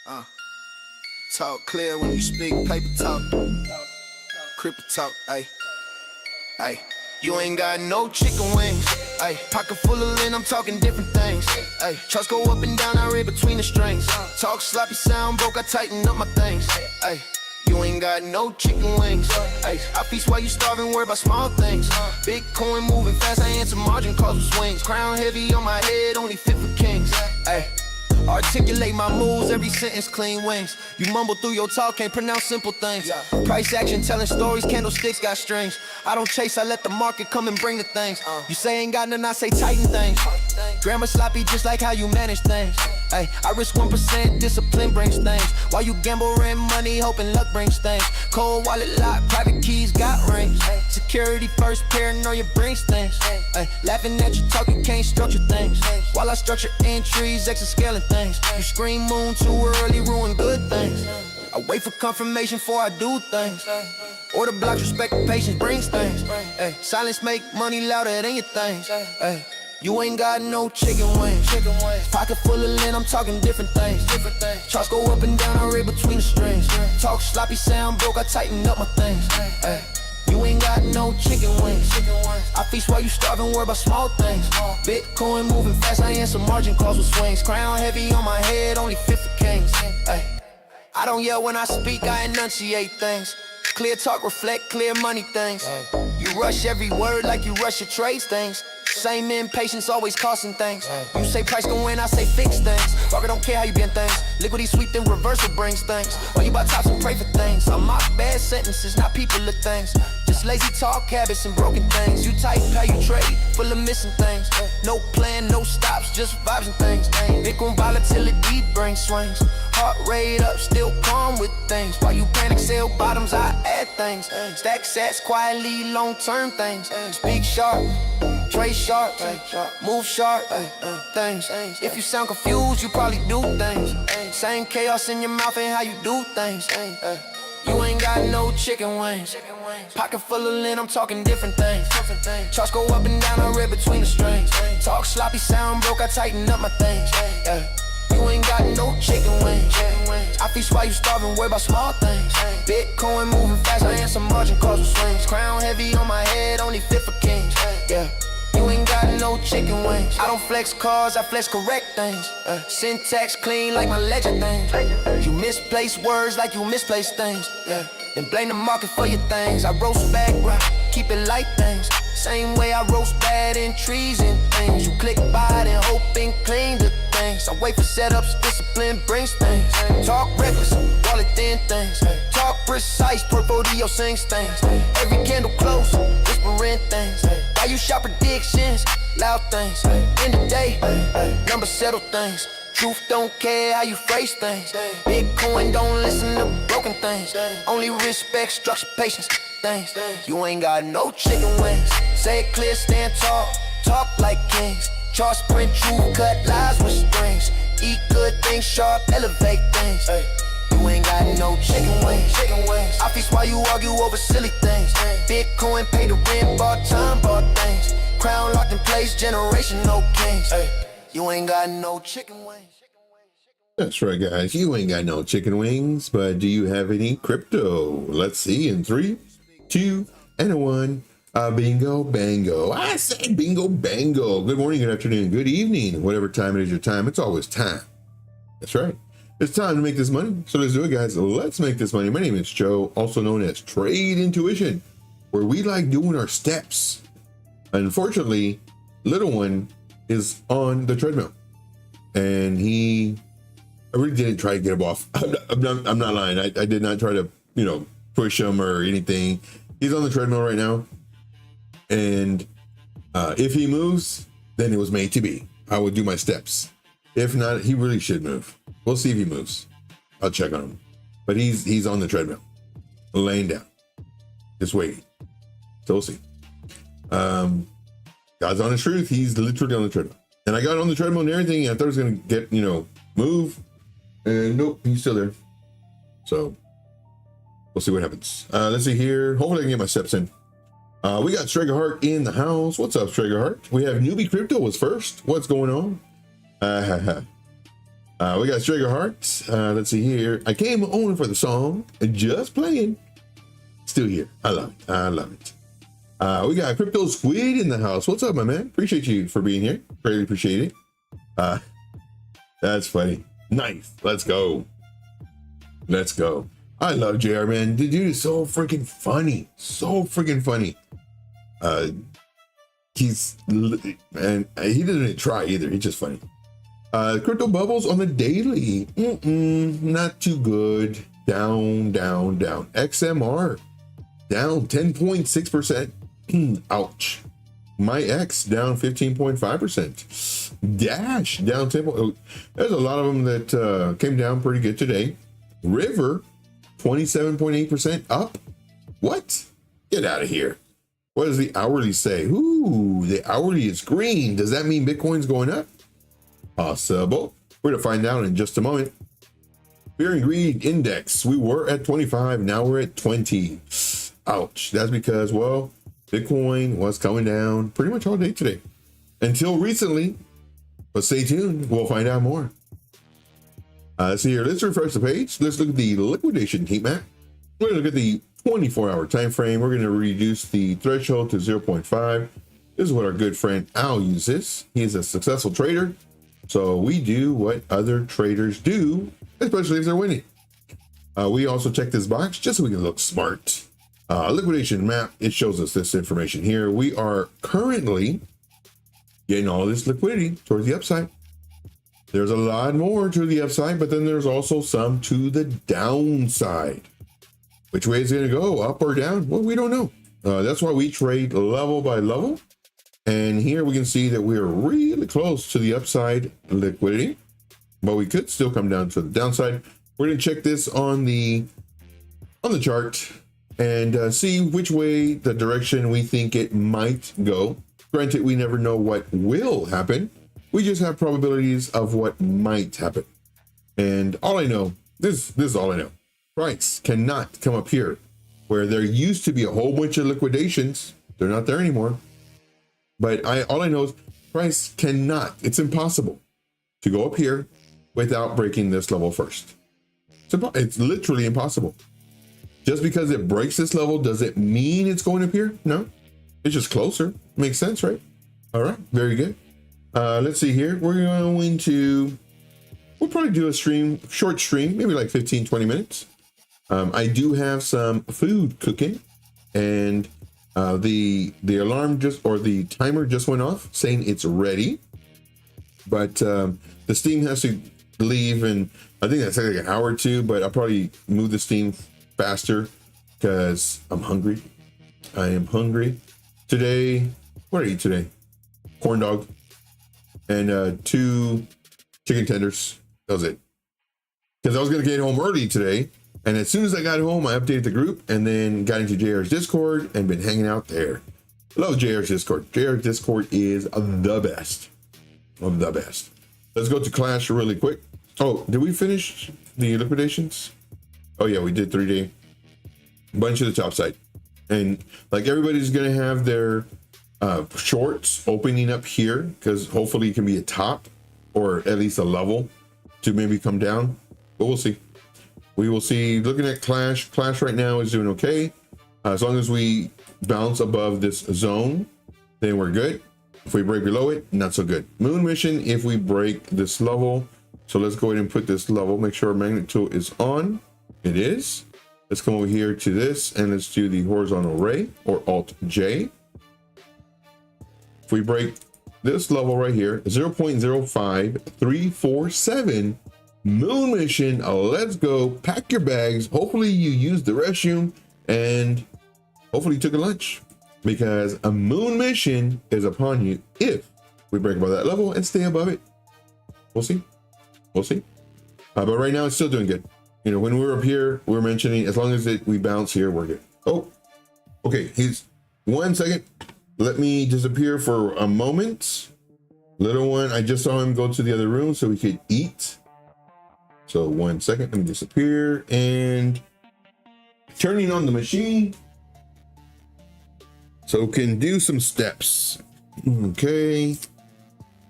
Uh, talk clear when you speak, paper talk, cripple talk, ayy. Ayy, you ain't got no chicken wings. Ayy, pocket full of lint, I'm talking different things. Ayy, trust go up and down, I read between the strings. Talk sloppy, sound broke, I tighten up my things. Ayy, you ain't got no chicken wings. Ayy, I feast while you starving, worry about small things. Big coin moving fast, I answer margin calls with swings. Crown heavy on my head, only fit for kings. Ayy, articulate my moves, every sentence clean wings. You mumble through your talk, can't pronounce simple things. Price action, telling stories, candlesticks got strings. I don't chase, I let the market come and bring the things. You say ain't got none, I say tighten things. Grammar sloppy, just like how you manage things. Ay, I risk 1%, discipline brings things. While you gamble, rent money, hoping luck brings things. Cold wallet lock, private keys got rings. Security first, paranoia brings things. Ay, laughing at you talking, can't structure things. While I structure entries, exascaling things. You scream moon too early, ruin good things. I wait for confirmation before I do things. Order blocks, respect and patience brings things. Ay, silence make money louder than your things. Ay, you ain't got no chicken wings. Pocket full of lint, I'm talking different things. Charts go up and down, I read between the strings. Talk sloppy, sound broke, I tighten up my things. Ay, you ain't got no chicken wings. I feast while you starving, worry about small things. Bitcoin moving fast, I answer margin calls with swings. Crown heavy on my head, only fit for kings. Ay, I don't yell when I speak, I enunciate things. Clear talk, reflect clear money things. You rush every word like you rush your trades things. Same impatience, always costing things. You say price gon' win, I say fix things. Rocker don't care how you been things. Liquidity sweep, then reversal brings things. While you buy tops and pray for things. I mock bad sentences, not people of things. Just lazy talk habits and broken things. You type how you trade, full of missing things. No plan, no stops, just vibes and things. Bitcoin volatility brings swings. Heart rate up, still calm with things. While you panic, sell bottoms, I add things. Stack sats, quietly, long-term things. Speak sharp, trade sharp, move sharp, things. If you sound confused, you probably do things. Same chaos in your mouth and how you do things. You ain't got no chicken wings. Pocket full of lint, I'm talking different things. Charts go up and down, I read between the strings. Talk sloppy, sound broke, I tighten up my things. You ain't got no chicken wings. I feast while you starving, worry about small things. Bitcoin moving fast, I answer margin calls with swings. Crown heavy on my head, only fit for kings. Yeah, you ain't got no chicken wings. I don't flex cars, I flex correct things. Syntax clean like my ledger things. You misplace words like you misplace things. Yeah, then blame the market for your things. I roast back, right, keep it light things. Same way I roast bad in trees and things. You click by it and hope and clean the things. I wait for setups, discipline brings things. Talk reckless, wallet thin things. Talk precise, portfolio sings things. Every candle close, whispering things. Why you shop predictions, loud things. In the day, numbers settle things. Truth don't care how you phrase things. Bitcoin don't listen to broken things. Only respect, structure, patience, things. You ain't got no chicken wings. Say it clear, stand tall, talk like kings. Chart sprint, truth, cut lies with strings. Eat good things, sharp, elevate things. You ain't got no chicken wings. I feast while you argue over silly things. Bitcoin pay the rent, bought time, bought things. Crown locked in place, generation, no kings. You ain't got no chicken wings. That's right, guys. You ain't got no chicken wings, but do you have any crypto? Let's see in 3, 2, and 1. Bingo, bango. I said bingo, bango. Good morning, good afternoon, good evening. Whatever time it is your time, it's always time. That's right. It's time to make this money. So let's do it, guys. Let's make this money. My name is Joe, also known as Trade Intuition, where we like doing our steps. Unfortunately, little one is on the treadmill, and I really didn't try to get him off. I'm not lying. I did not try to, push him or anything. He's on the treadmill right now. And if he moves, then it was made to be. I would do my steps. If not, he really should move. We'll see if he moves. I'll check on him. But he's on the treadmill, laying down, just waiting. So we'll see. God's honest truth. He's literally on the treadmill. And I got on the treadmill and everything. And I thought it was going to get, move. And nope, he's still there. So we'll see what happens. Let's see here. Hopefully I can get my steps in. We got Strega Heart in the house. What's up, Strega Heart? We have Newbie Crypto was first. What's going on? We got Trigger Heart. Let's see here. I came only for the song and just playing. Still here. I love it. I love it. We got Crypto Squid in the house. What's up, my man? Appreciate you for being here. Greatly appreciate it. That's funny. Nice. Let's go. Let's go. I love JR, man. The dude is so freaking funny. So freaking funny. And he doesn't try either. He's just funny. Crypto bubbles on the daily. Not too good. Down. XMR down 10.6%. Ouch. My X down 15.5%. Dash down 10. There's a lot of them that came down pretty good today. River 27.8% up. What? Get out of here. What does the hourly say? Ooh, the hourly is green. Does that mean Bitcoin's going up? Possible. We're going to find out in just a moment. Fear and Greed Index. We were at 25. Now we're at 20. Ouch. That's because, well, Bitcoin was coming down pretty much all day today. Until recently. But stay tuned. We'll find out more. Let's see here. Let's refresh the page. Let's look at the liquidation heat map. We're going to look at the 24-hour time frame. We're going to reduce the threshold to 0.5. This is what our good friend Al uses. He is a successful trader. So we do what other traders do, especially if they're winning. We also check this box just so we can look smart. Liquidation map, it shows us this information here. We are currently getting all this liquidity towards the upside. There's a lot more to the upside, but then there's also some to the downside. Which way is it going to go, up or down? Well, we don't know. That's why we trade level by level. And here we can see that we're really close to the upside liquidity, but we could still come down to the downside. We're going to check this on the chart and see which way the direction we think it might go. Granted, we never know what will happen. We just have probabilities of what might happen. And all I know, this is all I know. Price cannot come up here where there used to be a whole bunch of liquidations. They're not there anymore. But all I know is price cannot, it's impossible to go up here without breaking this level first. It's literally impossible. Just because it breaks this level, does it mean it's going up here? No, it's just closer. Makes sense, right? All right, very good. Let's see here. We're going to, we'll probably do a short stream, maybe like 15, 20 minutes. I do have some food cooking, and the alarm or the timer just went off saying it's ready, but the steam has to leave, and I think that's like an hour or two, but I'll probably move the steam faster because I'm hungry. I am hungry today. What did I eat today? Corn dog and 2 chicken tenders. That was it, because I was going to get home early today. And as soon as I got home, I updated the group and then got into JR's Discord and been hanging out there. Love JR's Discord. JR's Discord is the best of the best. Let's go to Clash really quick. Oh, did we finish the liquidations? Oh yeah, we did 3-day. Bunch of the top side. And like everybody's going to have their shorts opening up here, because hopefully it can be a top or at least a level to maybe come down. But we'll see. We will see. Looking at Clash right now is doing okay. As long as we bounce above this zone, then we're good. If we break below it, not so good. Moon Mission, if we break this level. So let's go ahead and put this level. Make sure our magnet tool is on. It is. Let's come over here to this and let's do the horizontal ray, or Alt J. If we break this level right here, 0.05347. Moon Mission, let's go. Pack your bags. Hopefully you used the restroom and hopefully you took a lunch, because a Moon Mission is upon you if we break above that level and stay above it. We'll see. We'll see. But right now it's still doing good. You know, when we were up here, we were mentioning as long as we bounce here, we're good. Oh, okay. He's 1 second. Let me disappear for a moment. Little one, I just saw him go to the other room so we could eat. So 1 second, let me disappear and turning on the machine so we can do some steps. Okay,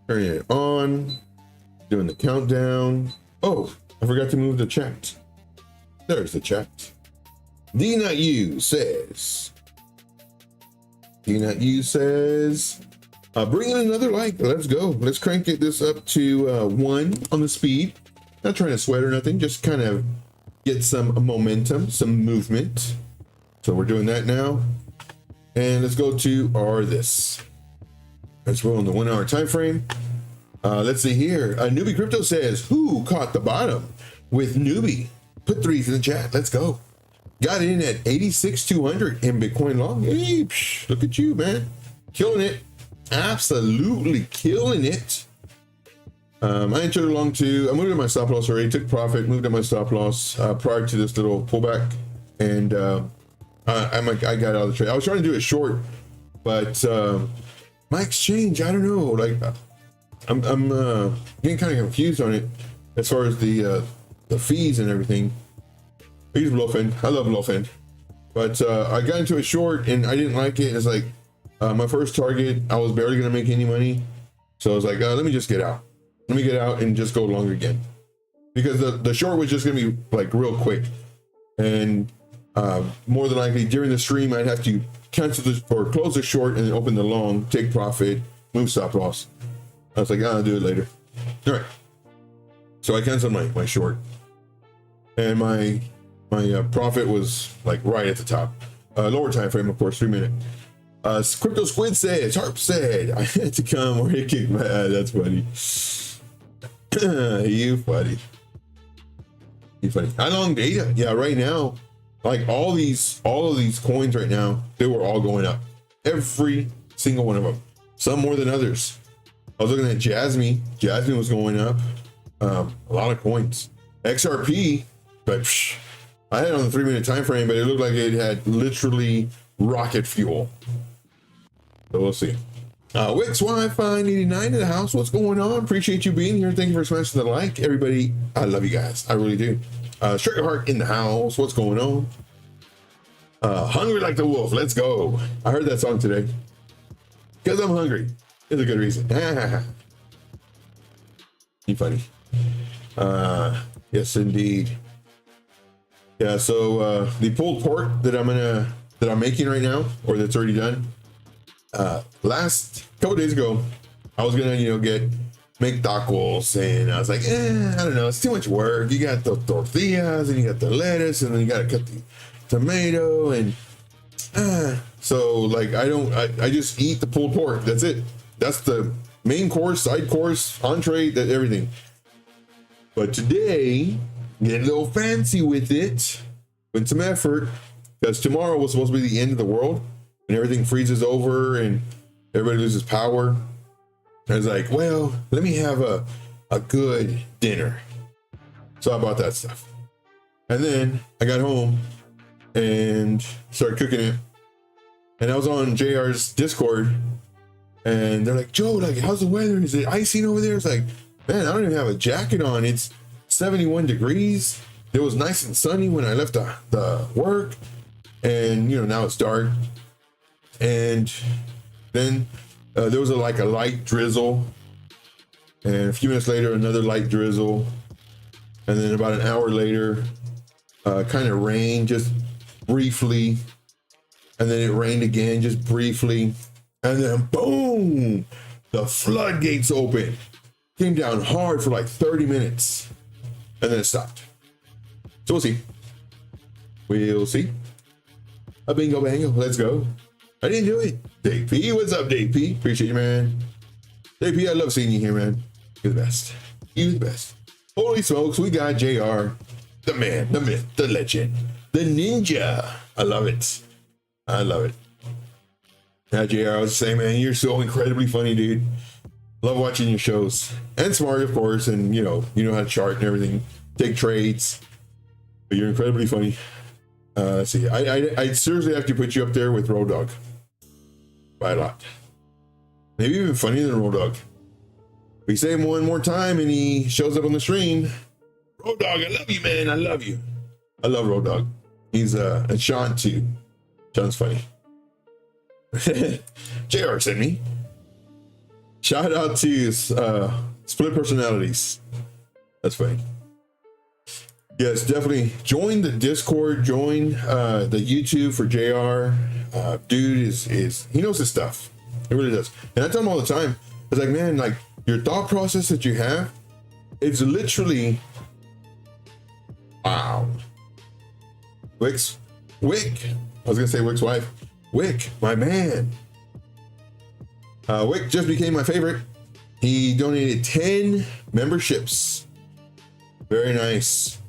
turning it on. Doing the countdown. Oh, I forgot to move the chat. There's the chat. D Not You says. D Not You says. Bring in another like. Let's go. Let's crank this up to 1 on the speed. Not trying to sweat or nothing. Just kind of get some momentum, some movement. So we're doing that now. And let's go to this. Let's roll in the 1 hour time frame. Let's see here. Newbie Crypto says, who caught the bottom with Newbie? Put 3s in the chat. Let's go. Got in at 86,200 in Bitcoin long. Hey, look at you, man. Killing it. Absolutely killing it. I entered along to, I moved at my stop loss already, took profit, moved at my stop loss prior to this little pullback. And I got out of the trade. I was trying to do it short, but my exchange, I don't know, like I'm getting kind of confused on it as far as the fees and everything. I use Blowfin. I love Blowfin, but I got into a short and I didn't like it. It's like my first target, I was barely gonna make any money, so I was like, let me just get out. Let me get out and just go long again, because the short was just gonna be like real quick, and more than likely during the stream I'd have to cancel this or close the short and then open the long, take profit, move stop loss. I was like, I'll do it later. All right. So I canceled my short, and my profit was like right at the top. Lower time frame, of course, 3 minute. Crypto Squid says, Harp said, I had to come or it kicked my ass. That's funny. You funny. You funny. How long data? Yeah, right now, like all of these coins right now, they were all going up. Every single one of them. Some more than others. I was looking at Jasmine. Jasmine was going up. A lot of coins. XRP, but I had it on the 3 minute time frame, but it looked like it had literally rocket fuel. So we'll see. Wix Wi-Fi 89 in the house. What's going on? Appreciate you being here. Thank you for smashing the like, everybody. I love you guys. I really do. Striker Heart in the house. What's going on? Hungry like the wolf. Let's go. I heard that song today because I'm hungry. It's a good reason. You funny. Yes, indeed. Yeah. So the pulled pork that I'm making right now, or that's already done. Last couple days ago, I was gonna make tacos, and I was like, I don't know, it's too much work. You got the tortillas, and you got the lettuce, and then you gotta cut the tomato, and so like I just eat the pulled pork. That's it. That's the main course, side course, entree, that everything. But today, get a little fancy with it, with some effort, because tomorrow was supposed to be the end of the world, and everything freezes over, and everybody loses power. I was like, well, let me have a good dinner. So I bought that stuff. And then I got home and started cooking it. And I was on JR's Discord, and they're like, Joe, like, how's the weather? Is it icing over there? It's like, man, I don't even have a jacket on. It's 71 degrees. It was nice and sunny when I left the work. And, now it's dark. And then there was a light drizzle, and a few minutes later another light drizzle, and then about an hour later kind of rain just briefly, and then it rained again just briefly, and then boom, the floodgates open. Came down hard for like 30 minutes, and then it stopped. So we'll see. A bingo bango, let's go. I didn't do it. Dave P, what's up, Dave P? Appreciate you, man. Dave P, I love seeing you here, man. You're the best. You're the best. Holy smokes, we got JR, the man, the myth, the legend, the ninja. I love it. I love it. Yeah, JR, I was saying, man, you're so incredibly funny, dude. Love watching your shows. And smart, of course, and you know how to chart and everything. Take trades. But you're incredibly funny. Let's see. I seriously have to put you up there with Road Dogg. By a lot. Maybe even funnier than Road Dogg. We say him one more time and he shows up on the stream. Road Dogg, I love you, man. I love you. I love Road Dogg. He's and Sean too. Sean's funny. JR sent me. Shout out to Split personalities. That's funny. Yes, definitely join the Discord, join the YouTube for JR. Dude is he knows his stuff. He really does. And I tell him all the time, it's like, man, like your thought process that you have, it's literally wow. Wick. I was gonna say Wick's wife. Wick, my man. Wick just became my favorite. He donated 10 memberships. Very nice.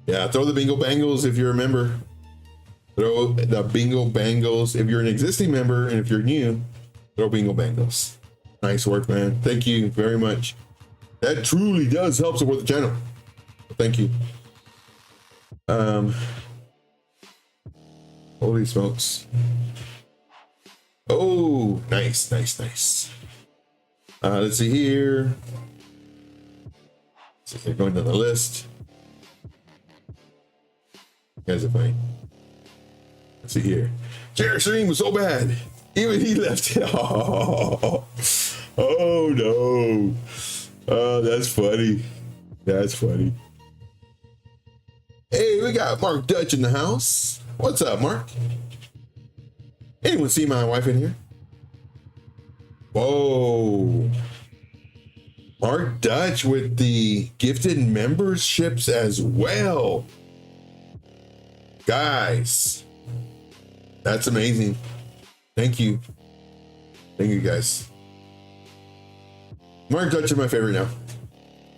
Yeah, throw the bingo bangles if you're a member. Throw the bingo bangles if you're an existing member, and if you're new, throw bingo bangles. Nice work, man. Thank you very much. That truly does help support the channel. Thank you. Holy smokes. Oh, nice. Let's see here. So they're going down the list. You guys are funny. Let's see here. Jared stream was so bad. Even he left it. Oh no. Oh, that's funny. That's funny. Hey, we got Mark Dutch in the house. What's up, Mark? Anyone see my wife in here? Whoa. Mark Dutch with the gifted memberships as well. Guys, that's amazing. Thank you. Thank you, guys. Mark Dutch is my favorite now.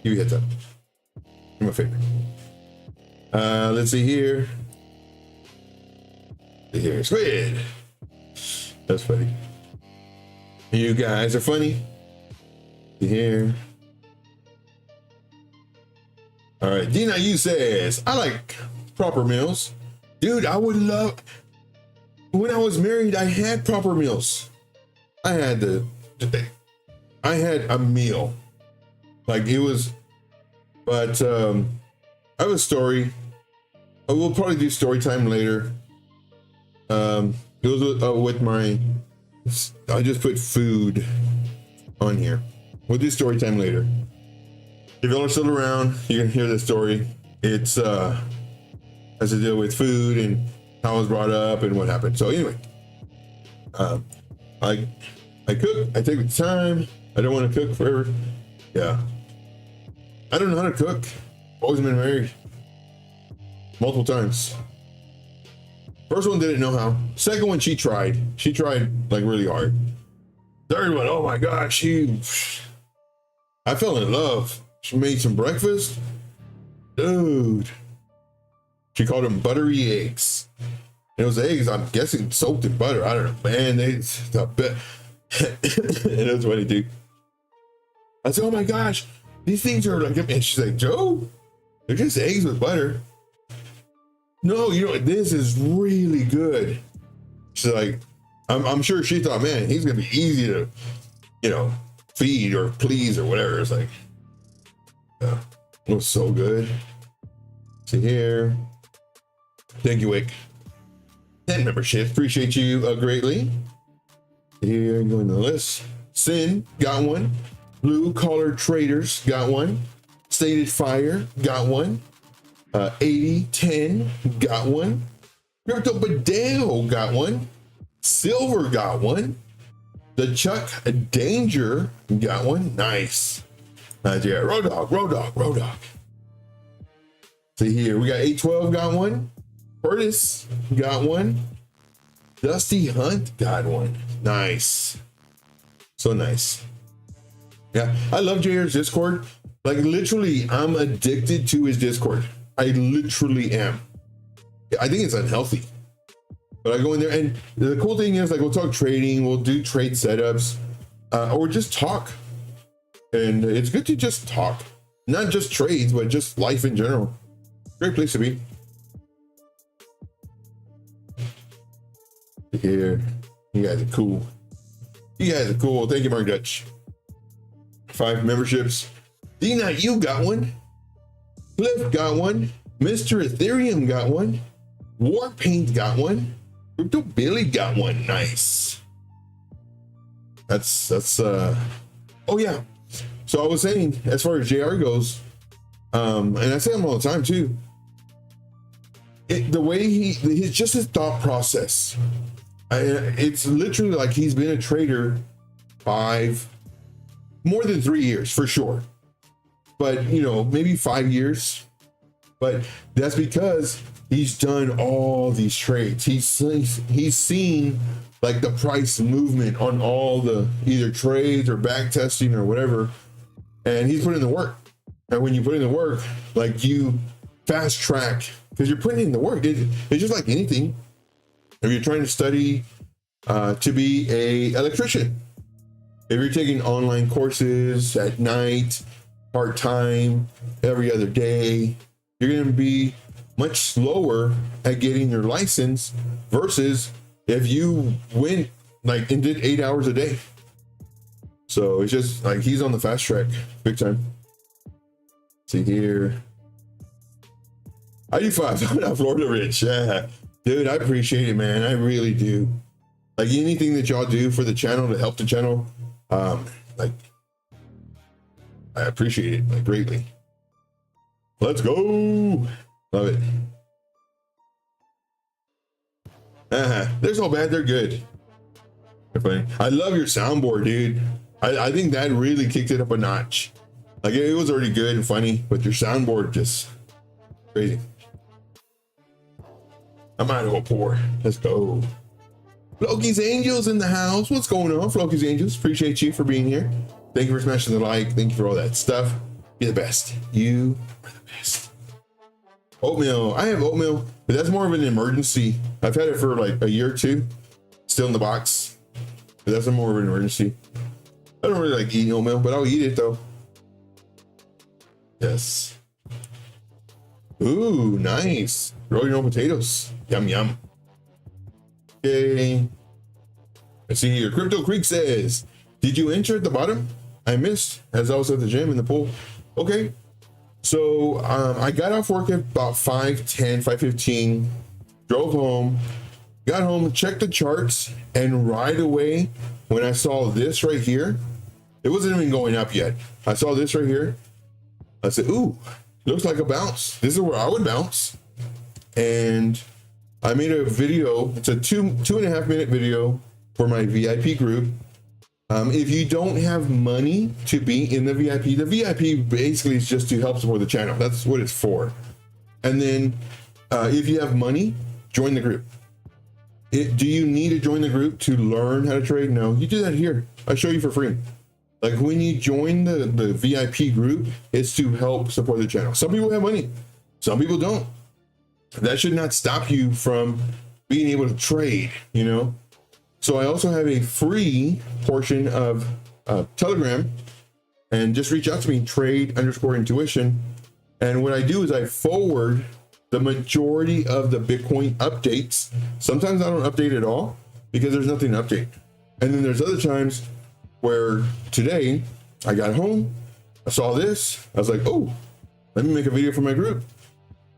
Give you a heads up. You're my favorite. Let's see here. Squid. That's funny. You guys are funny. Here. All right. Dina, you says, I like proper meals. Dude, I would love, when I was married, I had proper meals. I had a meal. Like it was, but I have a story. We'll probably do story time later. It was with my, I just put food on here. We'll do story time later. If y'all are still around, you can hear the story. It's has to deal with food and how I was brought up and what happened. So anyway, I cook. I take the time. I don't want to cook forever. Yeah, I don't know how to cook. Always been married multiple times. First one didn't know how. Second one, she tried. She tried like really hard. Third one, oh my God, I fell in love. She made some breakfast. Dude. She called them buttery eggs. And it was eggs, I'm guessing, soaked in butter. I don't know, man. And it was funny, dude. I said, oh my gosh, these things are like, and she's like, Joe, they're just eggs with butter. No, you know, this is really good. She's like, I'm sure she thought, man, he's gonna be easy to, you know, feed or please or whatever. It's like, yeah, it was so good. See here. Thank you, Wick. 10 memberships, appreciate you greatly. Here, going to the list. Sin got one. Blue Collar Traders got one. Stated Fire got one. 8010 got one. Crypto Badeo got one. Silver got one. The Chuck Danger got one. Nice. Yeah, Road Dog. See here, we got 812 got one. Curtis got one. Dusty Hunt got one. Nice. So nice. Yeah, I love JR's Discord. Like literally, I'm addicted to his Discord. I literally am. I think it's unhealthy. But I go in there, and the cool thing is, like, we'll talk trading, we'll do trade setups, or just talk. And it's good to just talk. Not just trades, but just life in general. Great place to be. Here. You guys are cool. Thank you, Mark Dutch. 5 memberships. D-Night, you got one. Cliff got one. Mr. Ethereum got one. Warpaint got one. Crypto Billy got one. Nice. That's oh yeah. So I was saying, as far as JR goes, and I say him all the time too, the way his thought process, it's literally like he's been a trader more than 3 years for sure, but you know, maybe 5 years. But that's because he's done all these trades. He's seen like the price movement on all the either trades or back testing or whatever, and he's putting in the work. And when you put in the work, like you fast track because you're putting in the work. It's just like anything. If you're trying to study to be a electrician, if you're taking online courses at night, part-time, every other day, you're going to be much slower at getting your license versus if you went like and did 8 hours a day. So it's just like he's on the fast track big time. See here. ID5, Florida Rich. Yeah. Dude, I appreciate it, man. I really do. Like anything that y'all do for the channel to help the channel, like I appreciate it like greatly. Let's go. Love it. They're so bad, they're good. They're funny. I love your soundboard, dude. I think that really kicked it up a notch. Like it was already good and funny, but your soundboard just crazy. I'm out of a pour. Let's go. Floki's Angels in the house. What's going on, Floki's Angels? Appreciate you for being here. Thank you for smashing the like. Thank you for all that stuff. You're the best. You are the best. Oatmeal. I have oatmeal, but that's more of an emergency. I've had it for like a year or two. Still in the box. But that's more of an emergency. I don't really like eating oatmeal, but I'll eat it though. Yes. Ooh, nice. Grow your own potatoes. Yum, yum. Okay. Let's see here. Crypto Creek says, did you enter at the bottom? I missed as I was at the gym in the pool. Okay. So I got off work at about 5:10, 5:15, drove home, got home, checked the charts, and right away when I saw this right here, it wasn't even going up yet. I saw this right here. I said, ooh, looks like a bounce. This is where I would bounce. And I made a video. It's a 2.5 minute video for my VIP group. If you don't have money to be in the VIP basically is just to help support the channel. That's what it's for. And then if you have money, join the group. Do you need to join the group to learn how to trade? No, you do that here. I show you for free. Like when you join the VIP group, it's to help support the channel. Some people have money, some people don't. That should not stop you from being able to trade, you know? So I also have a free portion of Telegram, and just reach out to me, trade_intuition. And what I do is I forward the majority of the Bitcoin updates. Sometimes I don't update at all because there's nothing to update. And then there's other times where today I got home, I saw this, I was like, oh, let me make a video for my group.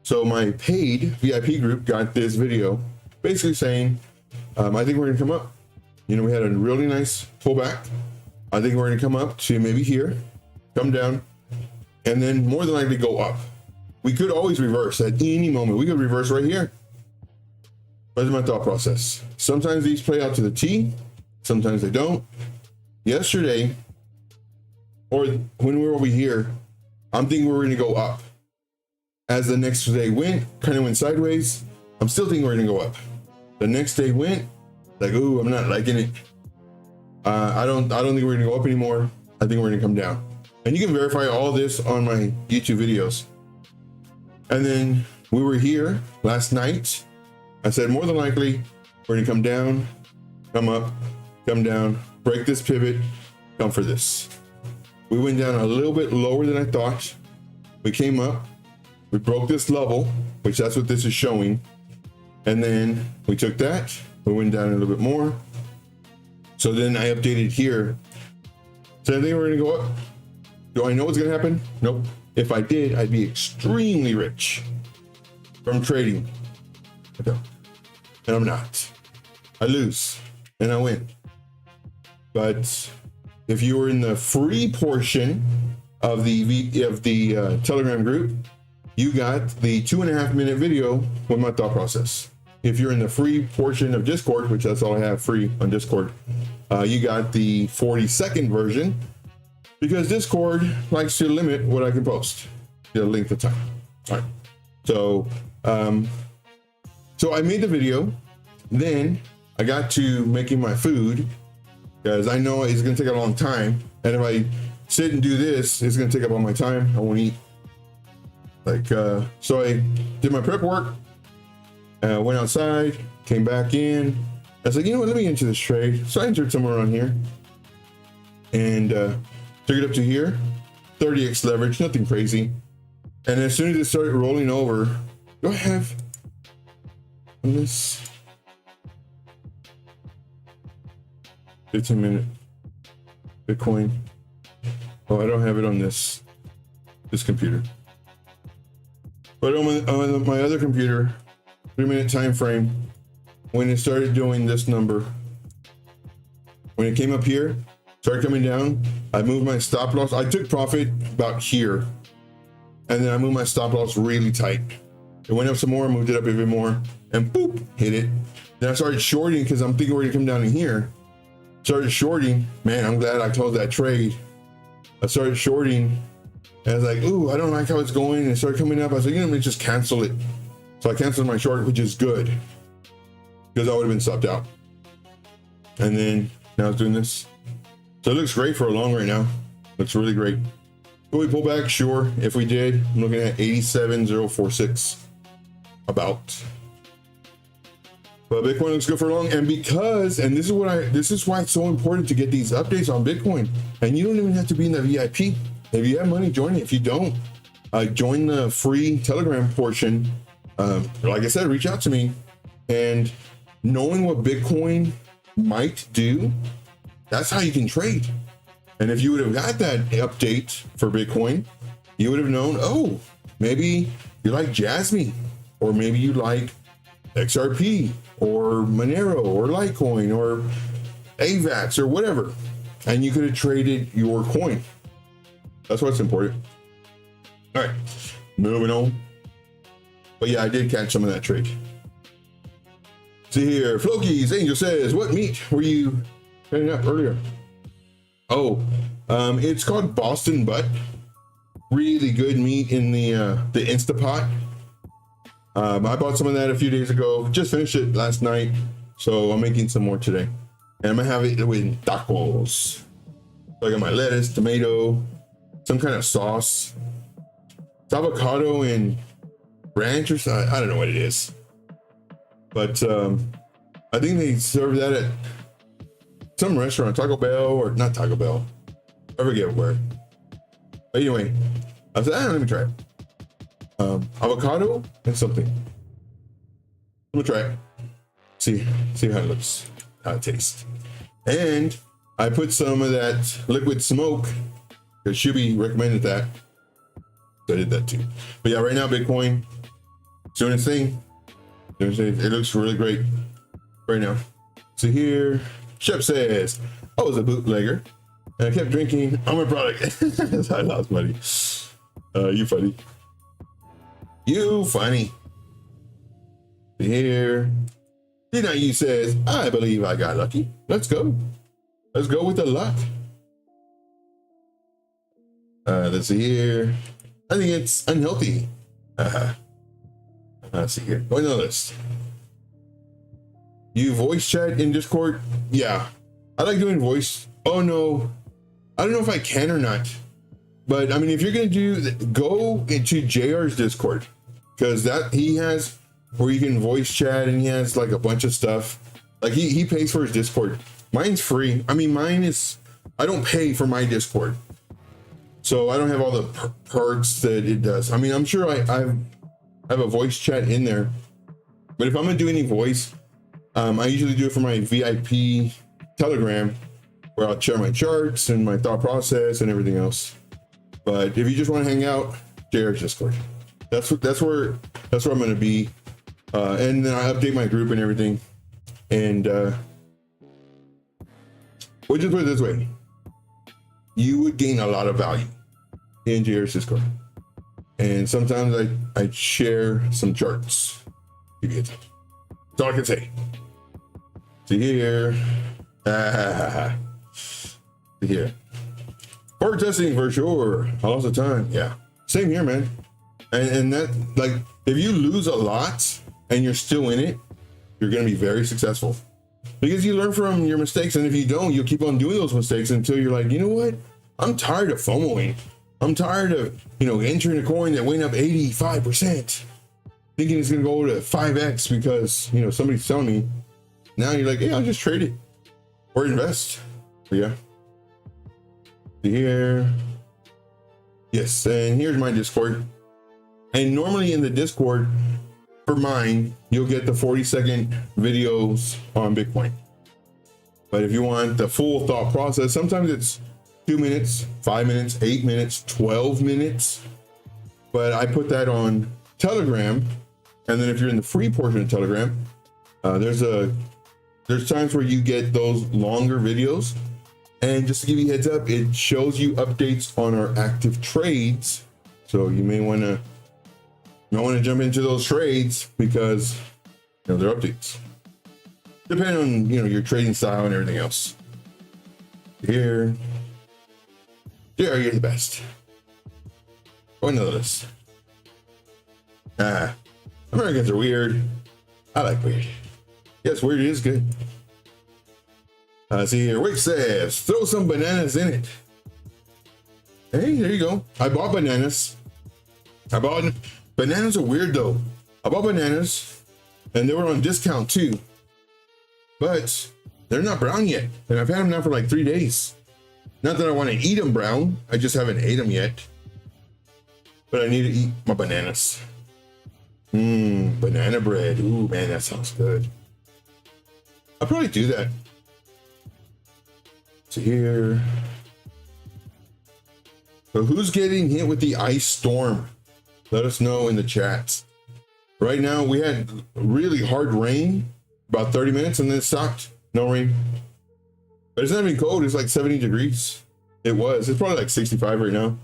So my paid VIP group got this video basically saying, I think we're gonna come up. You know, we had a really nice pullback. I think we're gonna come up to maybe here, come down, and then more than likely go up. We could always reverse at any moment. We could reverse right here. That's my thought process. Sometimes these play out to the T, sometimes they don't. Yesterday, or when we were over here, I'm thinking we're gonna go up. As the next day went, kind of went sideways. I'm still thinking we're gonna go up. The next day went, like, ooh, I'm not liking it. I don't think we're gonna go up anymore. I think we're gonna come down. And you can verify all this on my YouTube videos. And then we were here last night. I said more than likely we're gonna come down, come up, come down, break this pivot, come for this. We went down a little bit lower than I thought. We came up. We broke this level, which that's what this is showing. And then we took that, we went down a little bit more. So then I updated here. So I think we're gonna go up. Do I know what's gonna happen? Nope. If I did, I'd be extremely rich from trading. I don't. And I'm not. I lose and I win. But if you were in the free portion of the Telegram group, you got the 2.5-minute video with my thought process. If you're in the free portion of Discord, which that's all I have free on Discord, you got the 40-second version, because Discord likes to limit what I can post, the length of time. All right. So, so I made the video, then I got to making my food, because I know it's gonna take a long time, and if I sit and do this, it's gonna take up all my time. I won't eat. Like, so I did my prep work, went outside, came back in. I was like, you know what, let me enter this trade. So I entered somewhere around here and took it up to here, 30x leverage, nothing crazy. And as soon as it started rolling over, do I have on this 15-minute Bitcoin? Oh, I don't have it on this computer. But on my other computer, 3-minute time frame, when it started doing this number, when it came up here, started coming down, I moved my stop loss. I took profit about here, and then I moved my stop loss really tight. It went up some more, moved it up even more, and boop, hit it. Then I started shorting because I'm thinking we're gonna come down in here. Started shorting. Man, I'm glad I closed that trade. I started shorting. And I was like, ooh, I don't like how it's going. And it started coming up. I was like, you know, let me just cancel it. So I canceled my short, which is good, because I would have been stopped out. And then now it's doing this. So it looks great for a long right now. Looks really great. Will we pull back? Sure. If we did, I'm looking at 87,046 about. But Bitcoin looks good for long. And because, and this is why it's so important to get these updates on Bitcoin. And you don't even have to be in the VIP. If you have money, join it. If you don't, join the free Telegram portion. Like I said, reach out to me. And knowing what Bitcoin might do, that's how you can trade. And if you would have got that update for Bitcoin, you would have known, oh, maybe you like Jasmine, or maybe you like XRP, or Monero, or Litecoin, or AVAX, or whatever. And you could have traded your coin. That's what's important. All right, moving on. But yeah, I did catch some of that trade. See here, Floki's Angel says, what meat were you setting up earlier? Oh, it's called Boston Butt. Really good meat in the Instapot. I bought some of that a few days ago. Just finished it last night, so I'm making some more today. And I'm gonna have it with tacos. So I got my lettuce, tomato, some kind of sauce. It's avocado and ranch or something. I don't know what it is. But I think they serve that at some restaurant, Taco Bell, or not Taco Bell. I forget where. But anyway, I said, let me try it. Avocado and something. I'm gonna try it. See how it looks, how it tastes. And I put some of that liquid smoke, because Shuby recommended that. So I did that too. But yeah, right now Bitcoin is doing its thing. It looks really great right now. So here, Shep says, I was a bootlegger and I kept drinking on my product. I lost money. You funny. You funny. Here, D9U says, I believe I got lucky. Let's go. Let's go with the luck. Let's see here. I think it's unhealthy. Let's see here. Going on the list. You voice chat in Discord? Yeah. I like doing voice. Oh no. I don't know if I can or not. But I mean, if you're gonna go into JR's Discord, because that he has where you can voice chat, and he has like a bunch of stuff. Like he pays for his Discord. Mine's free. I mean, I don't pay for my Discord. So I don't have all the perks that it does. I mean, I'm sure I have a voice chat in there, but if I'm gonna do any voice, I usually do it for my VIP Telegram, where I'll share my charts and my thought process and everything else. But if you just want to hang out, JR's Discord. That's where I'm gonna be, and then I update my group and everything. And we'll just put it this way: you would gain a lot of value in JR's Discord. And sometimes I share some charts. That's all I can say. See here. See here. Forward testing for sure. I lost the time. Yeah. Same here, man. And that, like, if you lose a lot and you're still in it, you're going to be very successful because you learn from your mistakes. And if you don't, you'll keep on doing those mistakes until you're like, you know what? I'm tired of FOMOing. I'm tired of, entering a coin that went up 85%, thinking it's going to go to 5x because, somebody's telling me. Now you're like, yeah, I'll just trade it or invest. But yeah. Here. Yes. And here's my Discord. And normally in the Discord for mine, you'll get the 40-second videos on Bitcoin. But if you want the full thought process, sometimes it's 2 minutes, 5 minutes, 8 minutes, 12 minutes. But I put that on Telegram. And then if you're in the free portion of Telegram, there's times where you get those longer videos. And just to give you a heads up, it shows you updates on our active trades. So you may want to jump into those trades because they're updates. Depending on your trading style and everything else. Here, you're the best. Go into this. Americans are weird. I like weird. Yes, weird is good. See here, Wick says, throw some bananas in it. Hey, there you go. I bought bananas. Bananas are weird though. I bought bananas and they were on discount too. But they're not brown yet. And I've had them now for like 3 days. Not that I want to eat them brown. I just haven't ate them yet. But I need to eat my bananas. Banana bread. Ooh, man, that sounds good. I'll probably do that. So here. So who's getting hit with the ice storm? Let us know in the chats. Right now, we had really hard rain, about 30 minutes, and then it stopped. No rain. But it's not even cold. It's like 70 degrees. It was. It's probably like 65 right now.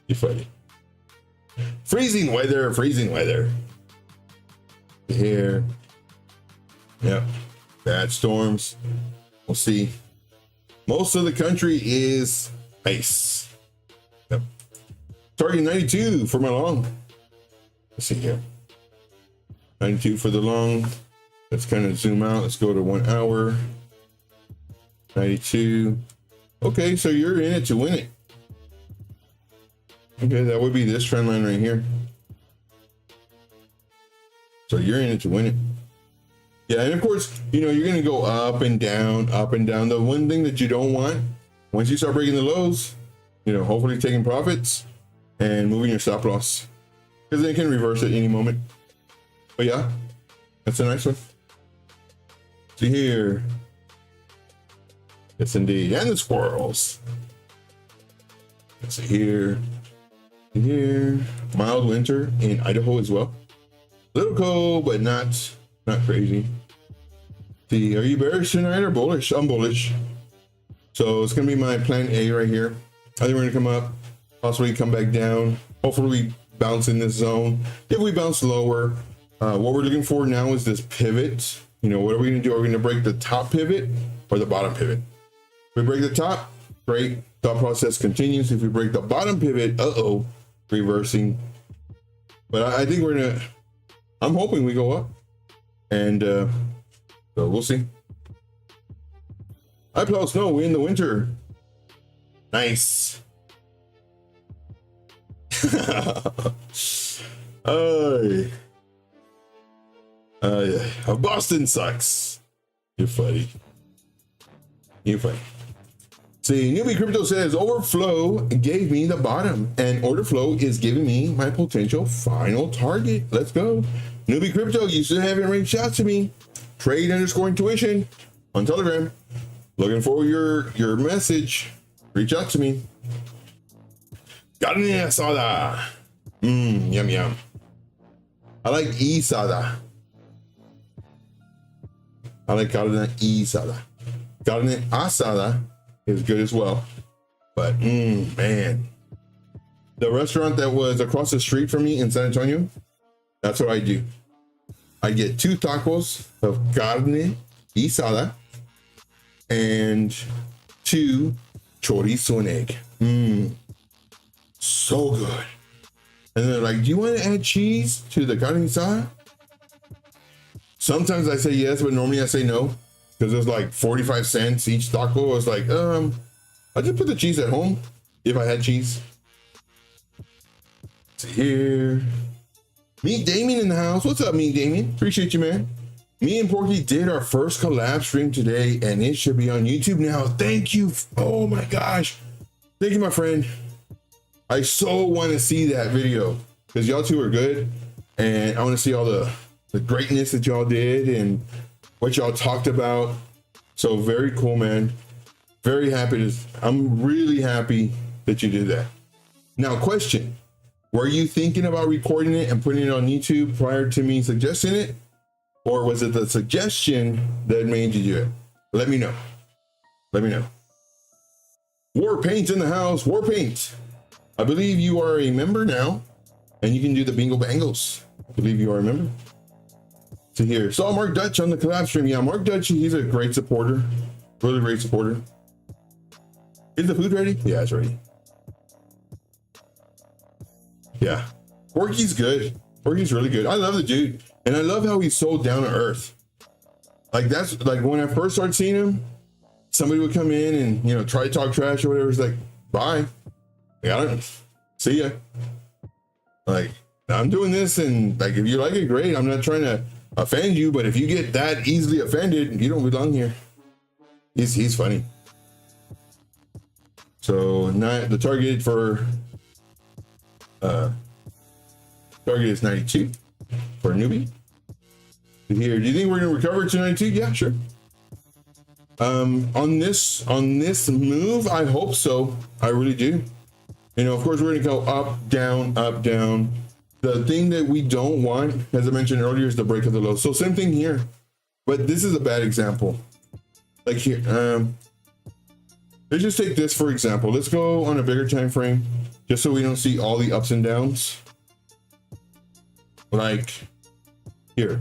You're funny. Freezing weather. Here. Yep. Bad storms. We'll see. Most of the country is ice. Yep. Target 92 for my long. Let's see here. 92 for the long. Let's kind of zoom out. Let's go to 1 hour. 92. Okay, so you're in it to win it. Okay, that would be this trend line right here. So you're in it to win it. Yeah, and of course, you're going to go up and down, up and down. The one thing that you don't want, once you start breaking the lows, hopefully taking profits and moving your stop loss, because they can reverse at any moment. But yeah, that's a nice one. See here. Yes, indeed. And the squirrels. Let's see here. Here. Mild winter in Idaho as well. Little cold, but not crazy. See, are you bearish tonight or bullish? I'm bullish. So it's going to be my plan A right here. I think we're going to come up, possibly come back down. Hopefully we bounce in this zone. If we bounce lower, what we're looking for now is this pivot. What are we going to do? Are we going to break the top pivot or the bottom pivot? If we break the top, great. Thought process continues. If we break the bottom pivot, reversing. But I think I'm hoping we go up. And so we'll see. I plow snow in the winter. Nice. Boston sucks. You're funny. See, Newbie Crypto says overflow gave me the bottom and order flow is giving me my potential final target. Let's go. Newbie Crypto, you still haven't reached out to me. Trade_intuition on Telegram. Looking for your message. Reach out to me. Carne asada. Yum yum. I like asada. I like carne asada. Carne asada is good as well. But man, the restaurant that was across the street from me in San Antonio, that's what I do. I get 2 tacos of carne asada and 2 chorizo and egg. So good. And they're like, do you want to add cheese to the carne asada? Sometimes I say yes, but normally I say no, because it's like 45 cents each taco. I was like, I just put the cheese at home if I had cheese. So here, Meet Damien in the house. What's up, Meet Damien? Appreciate you, man. Me and Porky did our first collab stream today, and it should be on YouTube now. Thank you. Oh my gosh. Thank you, my friend. I so want to see that video because y'all two are good, and I want to see all the greatness that y'all did and what y'all talked about. So very cool, man. Very happy I'm really happy that you did that. Now, question. Were you thinking about recording it and putting it on YouTube prior to me suggesting it? Or was it the suggestion that made you do it? Let me know. Let me know. War Paint in the house. War Paint. I believe you are a member now, and you can do the bingo bangles. I believe you are a member. So here, saw Mark Dutch on the collab stream. Yeah, Mark Dutch, he's a great supporter. Really great supporter. Is the food ready? Yeah, it's ready. Yeah. Porky's good. Porky's really good. I love the dude. And I love how he's so down to earth. Like that's like when I first started seeing him, somebody would come in and, you know, try to talk trash or whatever. It's like, bye. Got it. See ya. Like, I'm doing this, and like, if you like it, great. I'm not trying to offend you, but if you get that easily offended, you don't belong here. He's funny. So the target for target is 92 for a newbie. Here, do you think we're gonna recover to 92? Yeah, sure. On this move, I hope so. I really do. You know, of course, we're gonna go up, down, up, down. The thing that we don't want, as I mentioned earlier, is the break of the low. So same thing here, but this is a bad example. Like here, let's just take this for example. Let's go on a bigger time frame, just so we don't see all the ups and downs. Like here.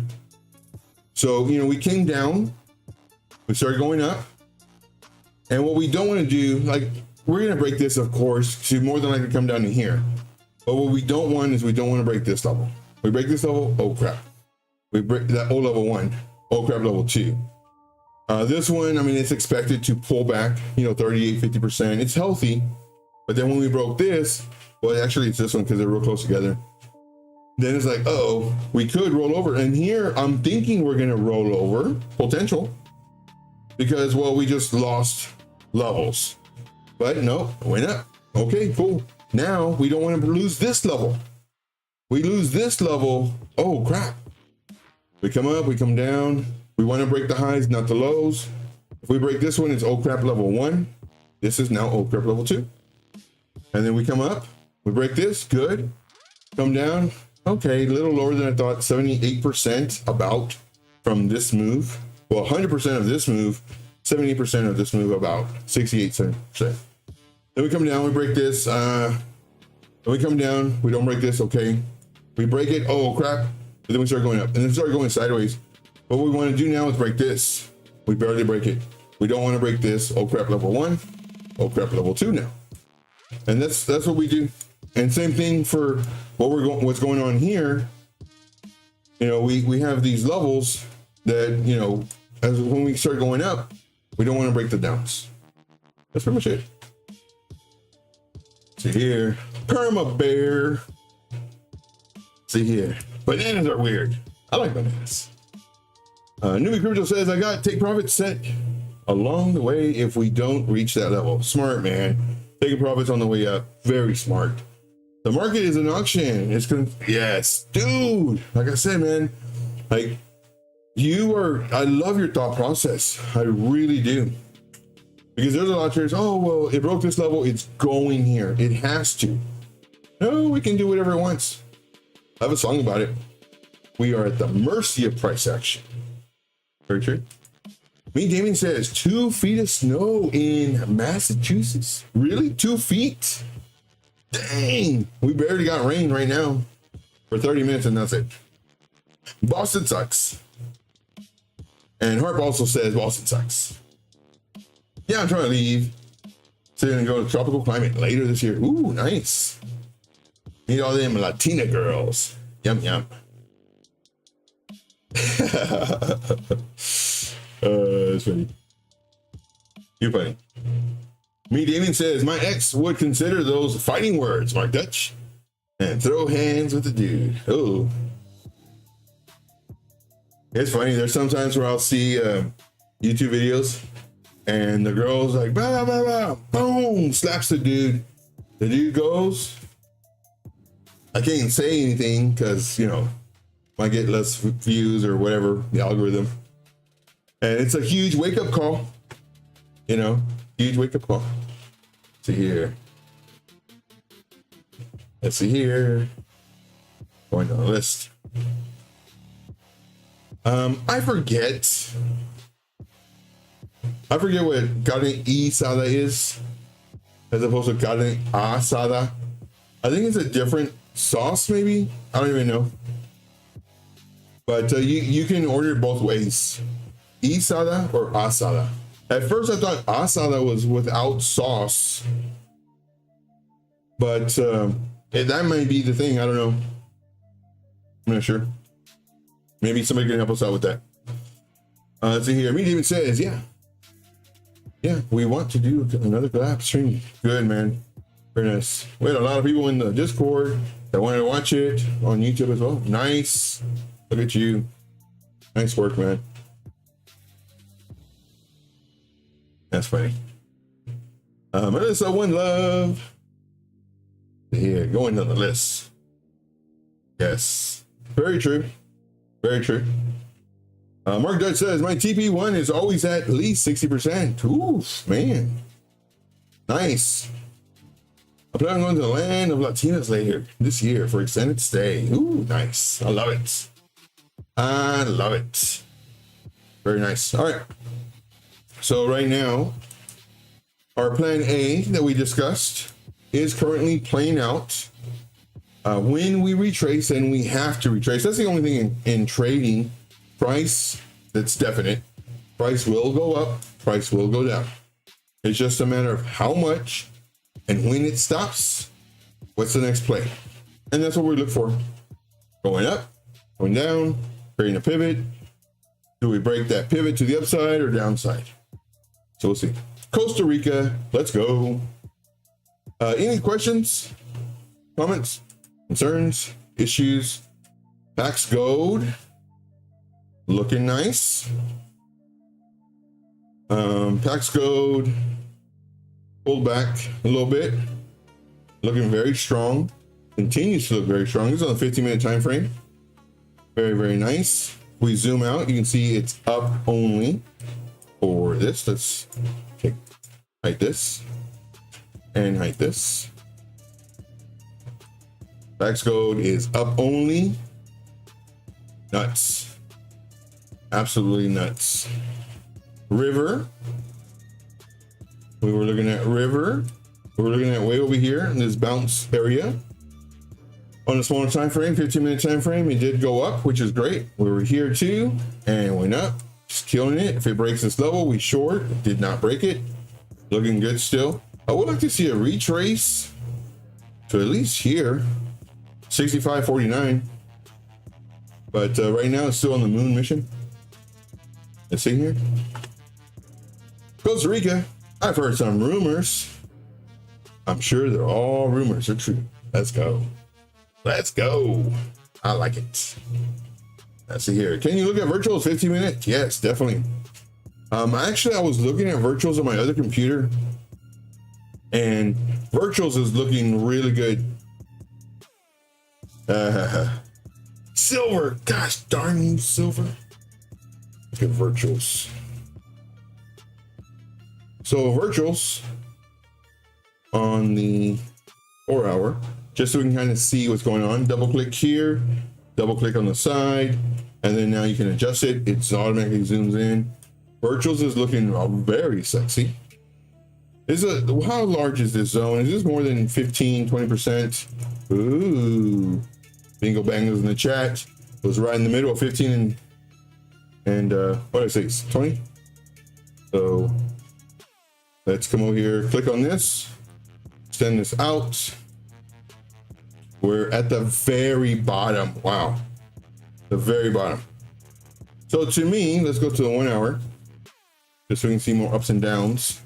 So, you know, we came down, we started going up, and what we don't want to do, like, we're going to break this, of course, to more than likely come down to here. But what we don't want is we don't want to break this level. We break this level, oh crap. We break that old level 1, oh crap, level 2. This one, I mean, it's expected to pull back, you know, 38, 50%. It's healthy. But then when we broke this, well, actually it's this one because they're real close together. Then it's like, uh-oh, we could roll over. And here I'm thinking we're going to roll over, potential, because, well, we just lost levels. But no, went up. Okay, cool. Now we don't want to lose this level. We lose this level. Oh, crap. We come up, we come down. We want to break the highs, not the lows. If we break this one, it's oh crap level 1. This is now oh crap level 2. And then we come up, we break this, good. Come down, okay, a little lower than I thought, 78% about from this move. Well, 100% of this move, 70% of this move, about 68%. Then we come down, we break this, then we come down, we don't break this, okay. We break it, oh crap, but then we start going up, and then start going sideways. What we want to do now is break this. We barely break it. We don't want to break this. Oh crap, level 1. Oh crap, level 2 now. And that's what we do. And same thing for what's going on here. You know, we have these levels that, you know, as when we start going up, we don't want to break the downs. That's pretty much it. See here, Perma Bear. See here, bananas are weird. I like bananas. Newbie Crypto says, I got take profits set along the way if we don't reach that level. Smart, man. Taking profits on the way up. Very smart. The market is an auction. It's gonna, yes, dude. Like I said, man, like I love your thought process. I really do. Because there's a lot of traders, oh, well, it broke this level. It's going here. It has to. No, we can do whatever it wants. I have a song about it. We are at the mercy of price action. Very true. Me Damien says 2 feet of snow in Massachusetts. Really? 2 feet? Dang. We barely got rain right now for 30 minutes and that's it. Boston sucks. And Harp also says Boston sucks. Yeah, I'm trying to leave. So you're gonna go to tropical climate later this year. Ooh, nice. Meet all them Latina girls. Yum, yum. It's funny. You're funny. Me Damien says, my ex would consider those fighting words, Mark Dutch, and throw hands with the dude. Oh. It's funny. There's sometimes where I'll see YouTube videos and the girl's like, blah, blah, blah, boom, slaps the dude. The dude goes, I can't say anything because, you know, might get less views or whatever, the algorithm. And it's a huge wake-up call, you know, huge wake-up call. Let's see here. Let's see here. Going down the list. I forget what carne asada is as opposed to carne asada. I think it's a different sauce, maybe. I don't even know. But you can order it both ways. Asada or asada. At first I thought asada was without sauce. But that might be the thing. I don't know. I'm not sure. Maybe somebody can help us out with that. Let's see here. Me even says, yeah, we want to do another collab stream. Good, man. Very nice. We had a lot of people in the Discord that wanted to watch it on YouTube as well. Nice. Look at you. Nice work, man. That's funny. Melissa, one love. Here, going down the list. Yes. Very true. Very true. Mark Dutch says, my TP1 is always at least 60%. Oof, man. Nice. I plan on going to the land of Latinas later this year for extended stay. Ooh, nice. I love it. I love it. Very nice. All right. So right now, our plan A that we discussed is currently playing out. When we retrace, and we have to retrace, that's the only thing in trading. Price, that's definite. Price will go up, price will go down. It's just a matter of how much and when it stops, what's the next play? And that's what we look for. Going up, going down, creating a pivot. Do we break that pivot to the upside or downside? So we'll see. Costa Rica, let's go. Any questions, comments, concerns, issues? Pax Gold, looking nice. Pax Gold pulled back a little bit, looking very strong. Continues to look very strong. This is on the 15-minute time frame. Very, very nice. If we zoom out, you can see it's up only for this. Let's take height this and height this. Pax Gold is up only. Nuts. Absolutely nuts. River. We were looking at River. We were looking at way over here in this bounce area. On a smaller time frame, 15-minute time frame, it did go up, which is great. We were here too, and went up. Just killing it. If it breaks this level, we short. It did not break it. Looking good still. I would like to see a retrace to at least here. 65.49. But right now it's still on the moon mission. Let's see here. Costa Rica. I've heard some rumors. I'm sure they're all rumors are true. Let's go. Let's go. I like it. Let's see here. Can you look at virtuals 15 minutes? Yes, definitely. Actually, I was looking at virtuals on my other computer, and virtuals is looking really good. Silver. Gosh darn you, silver. Look at virtuals. So virtuals on the 4 hour, just so we can kind of see what's going on. Double click here, double click on the side, and then now you can adjust it. It automatically zooms in. Virtuals is looking very sexy. How large is this zone? Is this more than 15, 20%? Ooh, bingo bangers in the chat. It was right in the middle of 15 and what did I say, 20? So let's come over here, click on this, send this out. We're at the very bottom. Wow, the very bottom. So to me, let's go to the 1 hour, just so we can see more ups and downs.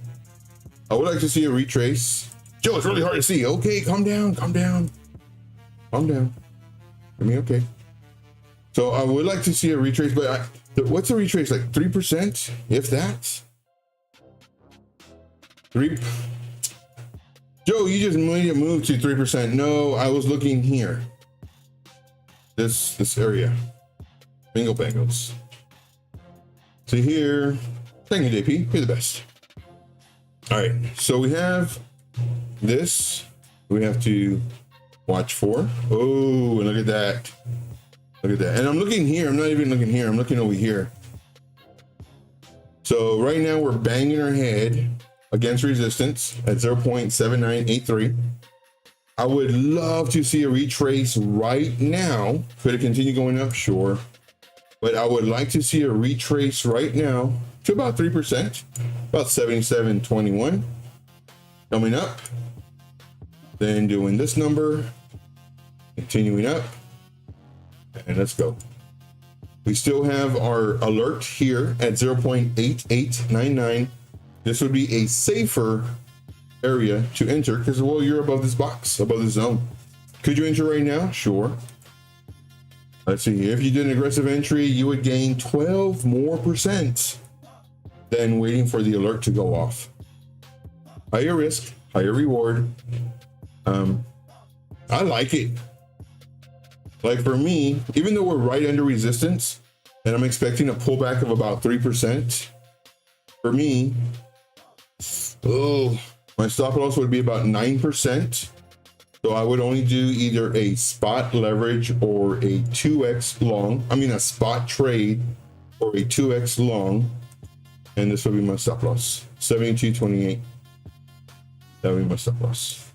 I would like to see a retrace. Joe, it's really hard to see. Okay, calm down, calm down. Calm down. I mean, okay. So I would like to see a retrace, but what's a retrace, like 3%? If that? 3? Joe, you just made it move to 3%. No, I was looking here. This area. Bingo bangles. See here. Thank you, JP. You're the best. All right, so we have this. We have to watch for. Oh, and look at that. Look at that. And I'm looking here. I'm not even looking here. I'm looking over here. So right now we're banging our head against resistance at 0.7983. I would love to see a retrace right now. Could it continue going up? Sure. But I would like to see a retrace right now to about 3%, about 77.21. Coming up, then doing this number, continuing up, and let's go. We still have our alert here at 0.8899. This would be a safer area to enter because, well, you're above this box, above the zone. Could you enter right now? Sure. Let's see here. If you did an aggressive entry, you would gain 12% more than waiting for the alert to go off. Higher risk, higher reward. I like it. Like for me, even though we're right under resistance and I'm expecting a pullback of about 3%, for me, my stop loss would be about 9%. So I would only do either a spot leverage or a 2x long. I mean a spot trade or a 2x long. And this would be my stop loss, 72.28. That would be my stop loss.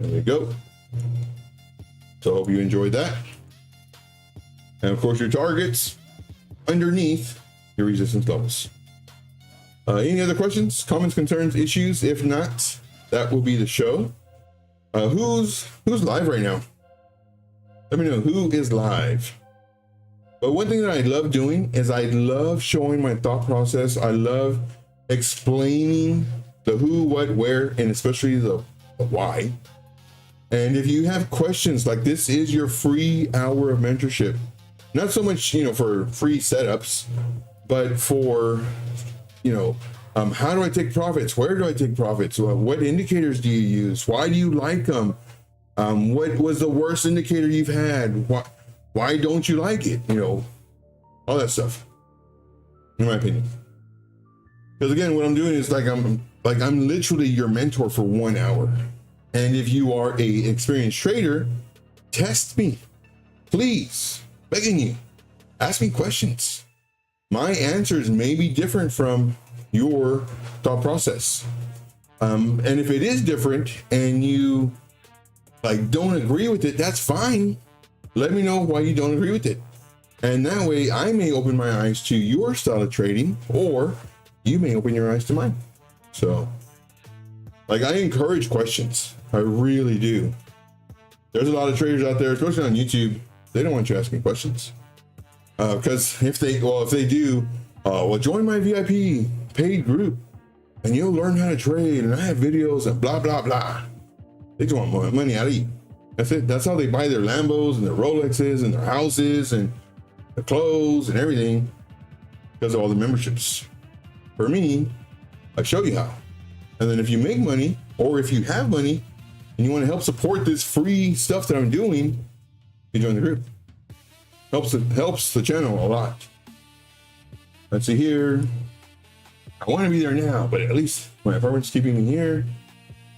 There we go. So I hope you enjoyed that. And of course your targets underneath your resistance levels. Any other questions, comments, concerns, issues? If not, that will be the show. Who's live right now? Let me know who is live. But one thing that I love doing is I love showing my thought process. I love explaining the who, what, where, and especially the why. And if you have questions, like this is your free hour of mentorship. Not so much, for free setups, but for, how do I take profits? Where do I take profits? What indicators do you use? Why do you like them? What was the worst indicator you've had? Why don't you like it? All that stuff, in my opinion. Because again, what I'm doing is I'm literally your mentor for 1 hour. And if you are a experienced trader, test me, please, begging you, ask me questions. My answers may be different from your thought process. And if it is different and you don't agree with it, that's fine. Let me know why you don't agree with it. And that way I may open my eyes to your style of trading, or you may open your eyes to mine. So I encourage questions. I really do. There's a lot of traders out there, especially on YouTube. They don't want you asking questions. Because if they do, join my VIP paid group and you'll learn how to trade. And I have videos and blah, blah, blah. They just want more money out of you. That's it. That's how they buy their Lambos and their Rolexes and their houses and the clothes and everything, because of all the memberships. For me, I show you how. And then if you make money, or if you have money and you want to help support this free stuff that I'm doing, you join the group. Helps the channel a lot. Let's see here. I want to be there now, but at least my apartment's keeping me here.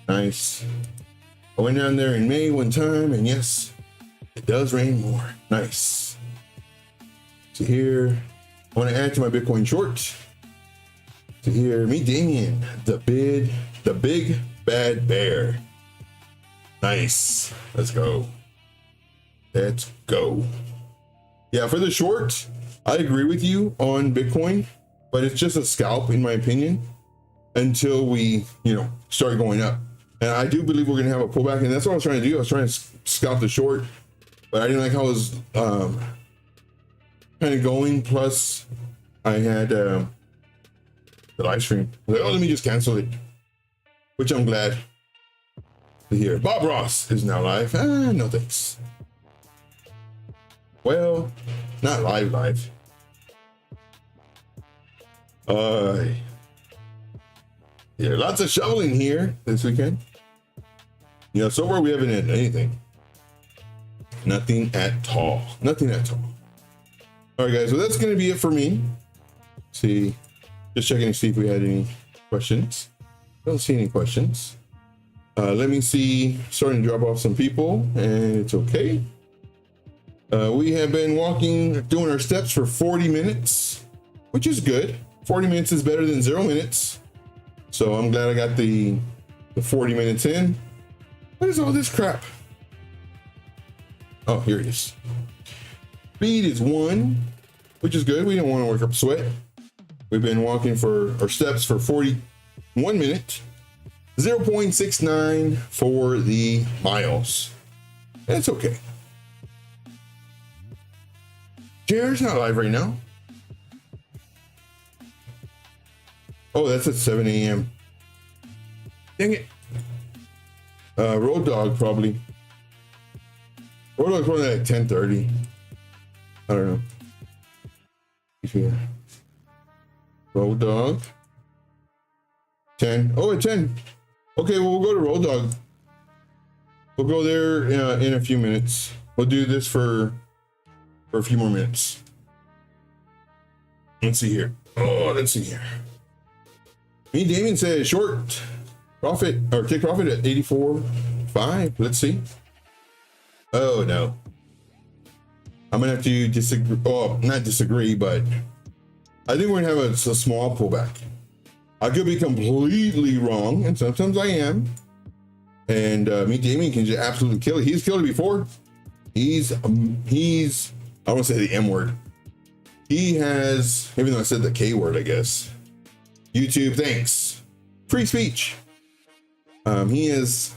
Nice. I went down there in May one time, and yes, it does rain more. Nice. See here. I want to add to my Bitcoin short. To hear me, Damien, the big bad bear. Nice. Let's go. Let's go. Yeah, for the short, I agree with you on Bitcoin, but it's just a scalp in my opinion until we, start going up. And I do believe we're going to have a pullback, and that's what I was trying to do. I was trying to scalp the short, but I didn't like how it was kind of going. Plus, I had the live stream. Like, oh, let me just cancel it, which I'm glad to hear. Bob Ross is now live. No thanks. Well, not live. Yeah, lots of shoveling here this weekend. So far we haven't had anything. Nothing at all. Nothing at all. All right, guys. Well, that's going to be it for me. See, just checking to see if we had any questions. Don't see any questions. Let me see. Starting to drop off some people, and it's okay. We have been doing our steps for 40 minutes, which is good. 40 minutes is better than 0 minutes. So I'm glad I got the 40 minutes in. What is all this crap? Oh, here it is. Speed is 1, which is good. We don't want to work up sweat. We've been walking for our steps for 41 minutes. 0.69 for the miles. That's okay. Jared's not live right now. Oh, that's at 7 a.m. Dang it. Road Dog probably. Road Dog's probably at 10:30. I don't know. Yeah. Road Dog. 10. Oh, at 10. Okay, well, we'll go to Road Dog. We'll go there in a few minutes. We'll do this for a few more minutes. Let's see here. Let's see here. Me, Damien says short profit or take profit at 84.5. Let's see. Oh no. I'm gonna have to disagree. Oh, not disagree, but I think we're gonna have a small pullback. I could be completely wrong, and sometimes I am. And me, Damien can just absolutely kill it. He's killed it before. He's I want to say the M word. He has, even though I said the K word, I guess. YouTube, thanks. Free speech. He has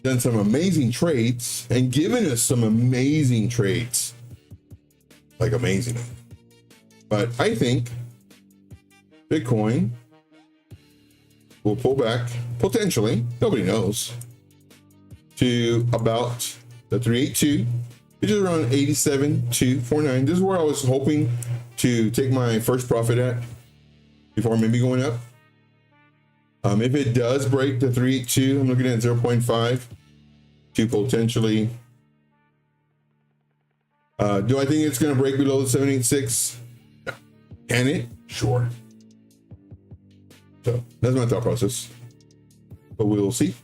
done some amazing trades and given us some amazing trades. Like amazing. But I think Bitcoin will pull back, potentially, nobody knows, to about the 382, which is around 87,249. This is where I was hoping to take my first profit at before maybe going up. If it does break the 382, I'm looking at 0.5 to potentially. Do I think it's going to break below the 786? No. Can it? Sure. So that's my thought process. But we'll see.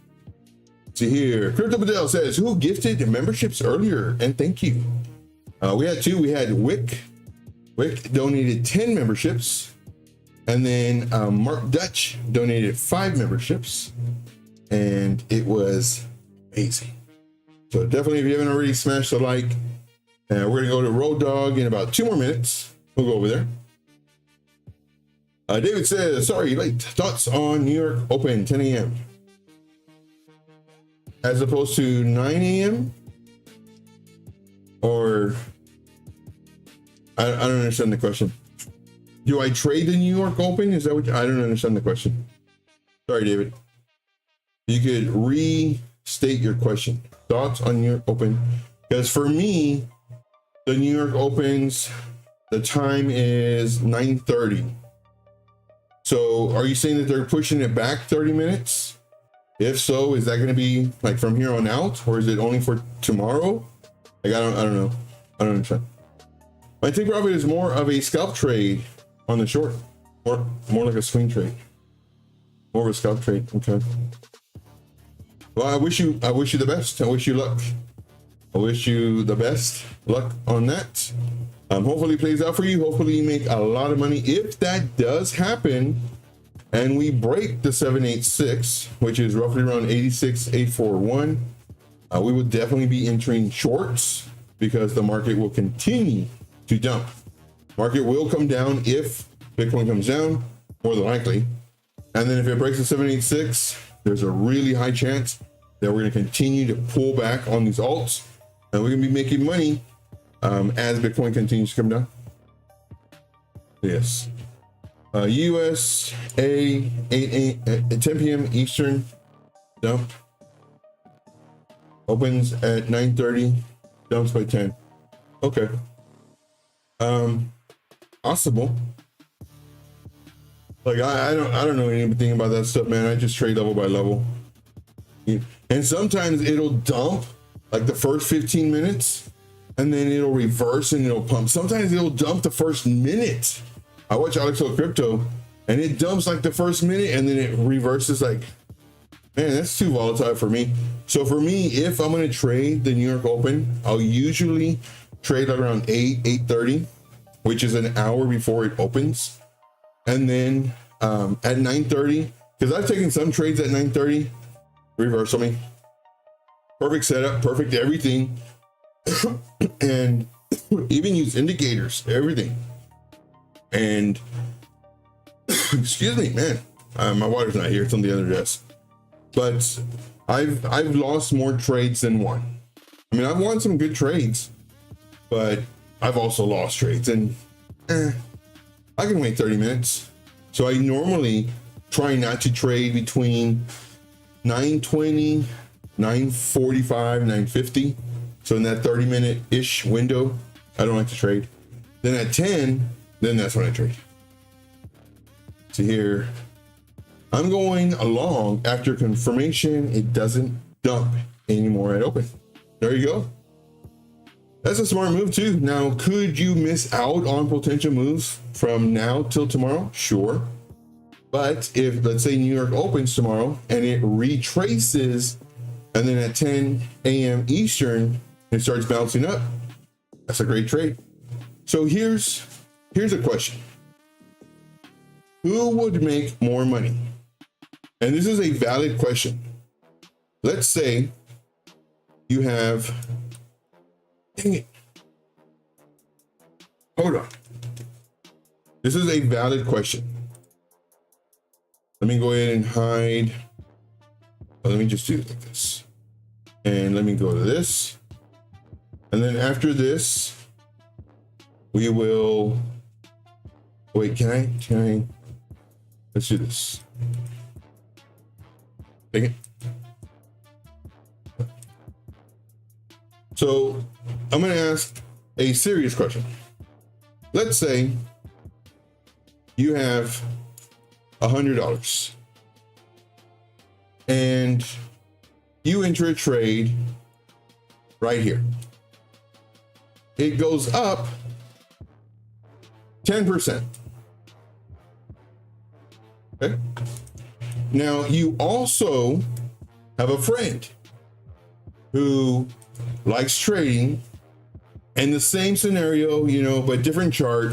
See here. Crypto Padel says, who gifted memberships earlier? And thank you. We had 2. We had Wick. Wick donated 10 memberships. And then Mark Dutch donated 5 memberships, and it was amazing. So definitely, if you haven't already, smash the like. And we're gonna go to Road Dog in about 2 more minutes. We'll go over there. David says, sorry, late. Thoughts on New York Open 10 a.m. as opposed to 9 a.m. Or I don't understand the question. Do I trade the New York Open? Is that what I don't understand the question. Sorry, David. You could restate your question. Thoughts on New York Open? Because for me, the New York Opens, the time is 9:30. So are you saying that they're pushing it back 30 minutes? If so, is that going to be like from here on out, or is it only for tomorrow? Like I don't know. I don't understand. My take profit is more of a scalp trade on the short, more like a swing trade, more of a scalp trade. Okay. Well, I wish you the best. I wish you luck. I wish you the best luck on that. Hopefully it plays out for you. Hopefully you make a lot of money. If that does happen and we break the 786, which is roughly around 86,841, we will definitely be entering shorts because the market will continue to dump. Market will come down if Bitcoin comes down, more than likely. And then if it breaks the 786, there's a really high chance that we're going to continue to pull back on these alts, and we're going to be making money as Bitcoin continues to come down. Yes. USA 10 p.m. Eastern dump opens at 9:30, dumps by 10. Okay. Possible. Like I don't know anything about that stuff, man. I just trade level by level. And sometimes it'll dump like the first 15 minutes and then it'll reverse and it'll pump. Sometimes it'll dump the first minute. I watch Alex O Crypto and it dumps like the first minute and then it reverses. Like, man, that's too volatile for me. So for me, if I'm going to trade the New York Open, I'll usually trade at around 8:30, which is an hour before it opens. And then at 9:30, because I've taken some trades at 9:30, reverse on me. Perfect setup, perfect everything. And even use indicators, everything. And excuse me, man, my water's not here, it's on the other desk. But I've lost more trades than won. I mean, I've won some good trades, but I've also lost trades, and I can wait 30 minutes. So I normally try not to trade between 9:20, 9:45, 9:50. So in that 30-minute-ish window, I don't like to trade. Then at 10, then that's when I trade. So here, I'm going along after confirmation. It doesn't dump anymore at open. There you go. That's a smart move too. Now, could you miss out on potential moves from now till tomorrow? Sure. But if, let's say, New York opens tomorrow and it retraces, and then at 10 a.m. Eastern, it starts bouncing up, that's a great trade. So here's a question. Who would make more money? And this is a valid question. Let's say you have, dang it. Hold on. This is a valid question. Let me go ahead and hide. Let me just do it like this. And let me go to this. And then after this, we will, wait, can I, let's do this. Take it. So I'm going to ask a serious question. Let's say you have $100 and you enter a trade right here. It goes up 10%. Okay. Now you also have a friend who likes trading, and the same scenario, you know, but different chart,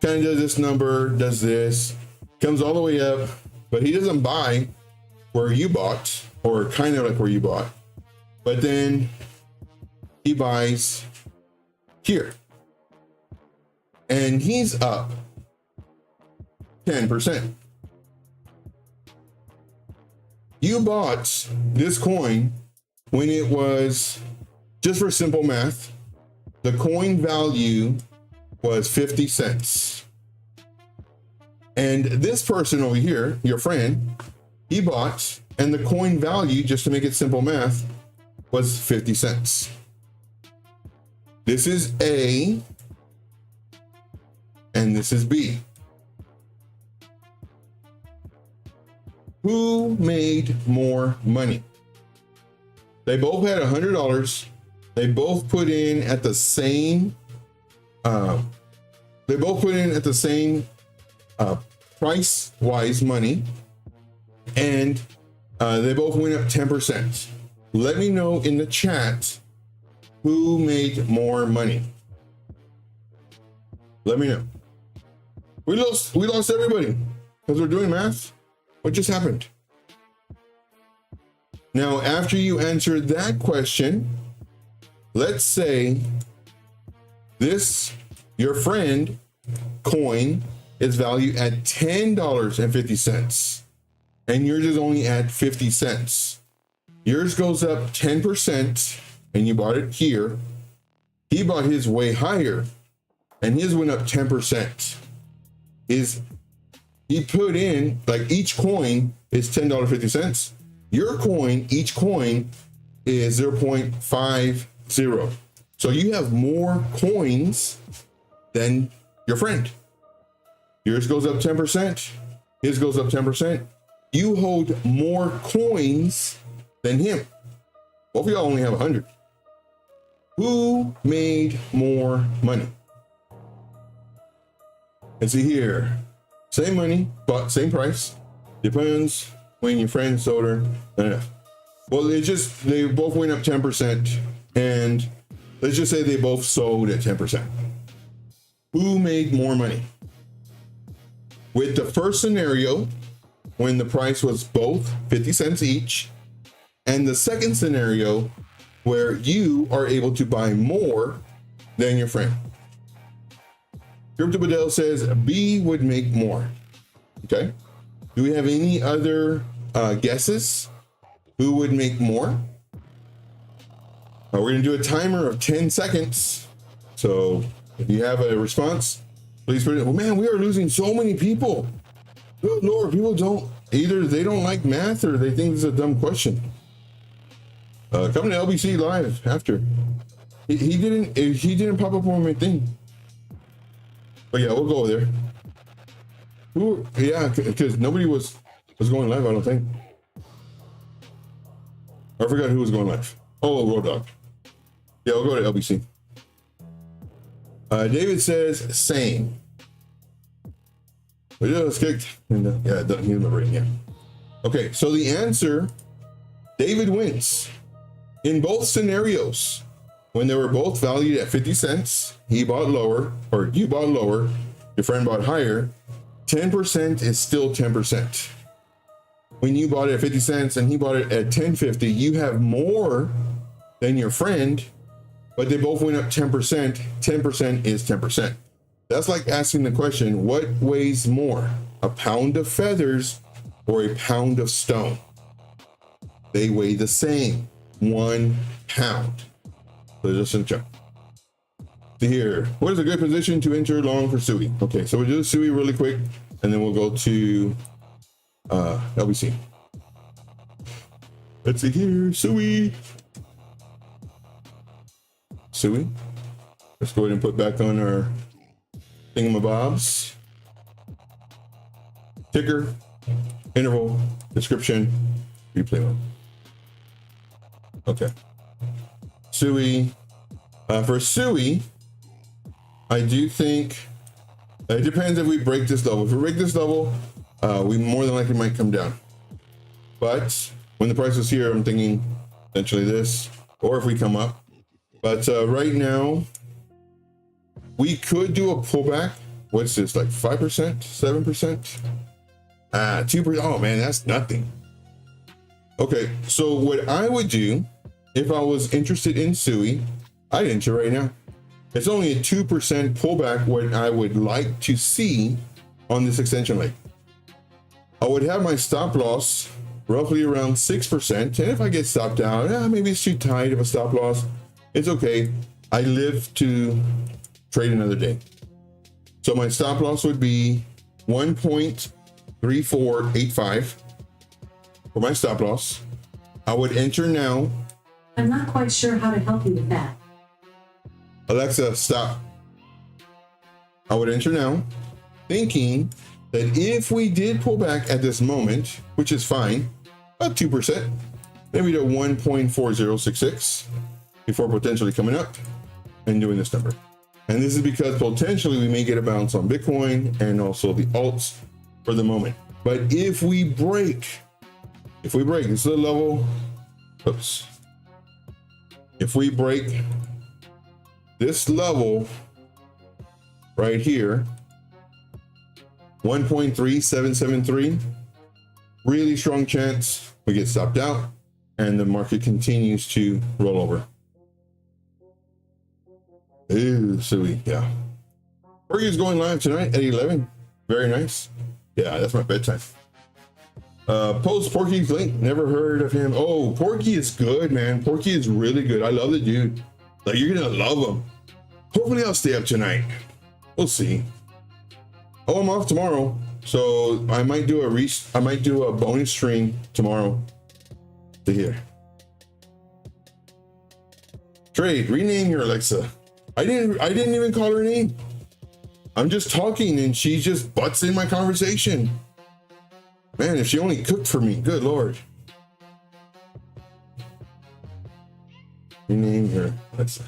kind of does this number, does this, comes all the way up, but he doesn't buy where you bought, or kind of like where you bought, but then he buys here, and he's up 10%. You bought this coin when it was, just for simple math, the coin value was 50 cents. And this person over here, your friend, he bought, and the coin value, just to make it simple math, was 50 cents. This is A, and this is B. Who made more money? They both had $100. They both put in at the same. Price-wise money, and they both went up 10%. Let me know in the chat who made more money. Let me know. We lost everybody because we're doing math. What just happened? Now, after you answer that question, let's say your friend coin is valued at $10.50 and yours is only at 50 cents. Yours goes up 10% and you bought it here. He bought his way higher and his went up 10%. He put in, like, each coin is $10.50. Your coin, each coin is 0.50. So you have more coins than your friend. Yours goes up 10%. His goes up 10%. You hold more coins than him. Both of y'all only have 100. Who made more money? Let's see here. Same money, but same price. Depends when your friend sold her. Well, they both went up 10%, and let's just say they both sold at 10%. Who made more money? With the first scenario, when the price was both 50 cents each, and the second scenario where you are able to buy more than your friend. Crypto Bedell says B would make more. Okay. Do we have any other guesses? Who would make more? We're going to do a timer of 10 seconds. So if you have a response, please put it. Well, man, we are losing so many people. Good Lord, people they don't like math or they think it's a dumb question. Come to LBC live after. He didn't pop up on my thing. But yeah, we'll go there. Yeah, because nobody was going live, I don't think. I forgot who was going live. Oh, Road Dog. Yeah, we'll go to LBC. David says same. But yeah, it's kicked. And, yeah, he's remembering. Yeah. Okay, so the answer, David wins. In both scenarios, when they were both valued at 50 cents, he bought lower, or you bought lower, your friend bought higher, 10% is still 10%. When you bought it at 50 cents and he bought it at 10.50, you have more than your friend, but they both went up 10%. 10% is 10%. That's like asking the question, what weighs more, a pound of feathers or a pound of stone? They weigh the same, 1 pound. So just a check. Here, what is a good position to enter long for Sui? Okay, so we'll do Sui really quick, and then we'll go to LBC. Let's see here, Sui. Let's go ahead and put back on our thingamabobs. Ticker, interval, description, replay mode. Okay. Sui. For Sui, I do think it depends if we break this level. If we break this level, we more than likely might come down. But when the price is here, I'm thinking potentially this, or if we come up. But right now, we could do a pullback. What's this, like 5%, 7%? 2%. Oh man, that's nothing. Okay, so what I would do if I was interested in Sui, I'd enter right now. It's only a 2% pullback, what I would like to see on this extension leg. I would have my stop loss roughly around 6%. And if I get stopped out, maybe it's too tight of a stop loss. It's okay. I live to trade another day. So my stop loss would be 1.3485 for my stop loss. I would enter now. I'm not quite sure how to help you with that. Alexa, stop. I would enter now, thinking that if we did pull back at this moment, which is fine, about 2%, maybe to 1.4066 before potentially coming up and doing this number. And this is because potentially we may get a bounce on Bitcoin and also the alts for the moment. But if we break, this is a level, if we break this level right here. 1.3773. Really strong chance we get stopped out and the market continues to roll over. Ooh, sweet. Yeah. Porgy is going live tonight at 11. Very nice. Yeah, that's my bedtime. Post Porky's link. Never heard of him. Oh, Porky is good, man. Porky is really good. I love the dude. Like, you're gonna love him. Hopefully I'll stay up tonight. We'll see. Oh, I'm off tomorrow. So I might do a bonus stream tomorrow to here. Trade, rename your Alexa. I didn't even call her name. I'm just talking and she just butts in my conversation. Man, if she only cooked for me, good Lord. Rename her Alexa.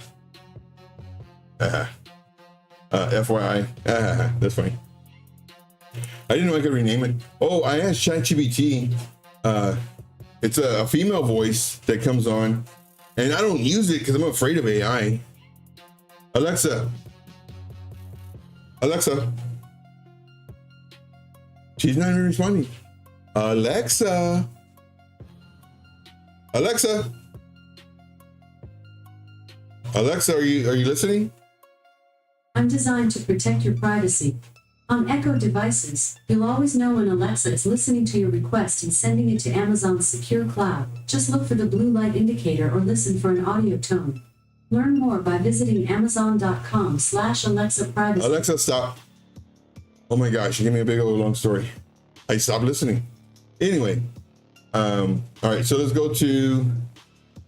FYI. That's fine. I didn't know I could rename it. Oh, I asked ChatGPT. It's a female voice that comes on, and I don't use it because I'm afraid of AI. Alexa. Alexa. She's not even responding. Alexa. Alexa. Alexa, are you listening? I'm designed to protect your privacy. On Echo devices, you'll always know when Alexa is listening to your request and sending it to Amazon's secure cloud. Just look for the blue light indicator or listen for an audio tone. Learn more by visiting amazon.com/Alexa privacy. Alexa, stop. Oh my gosh, you gave me a big old long story. I stopped listening. Anyway, all right, so let's go to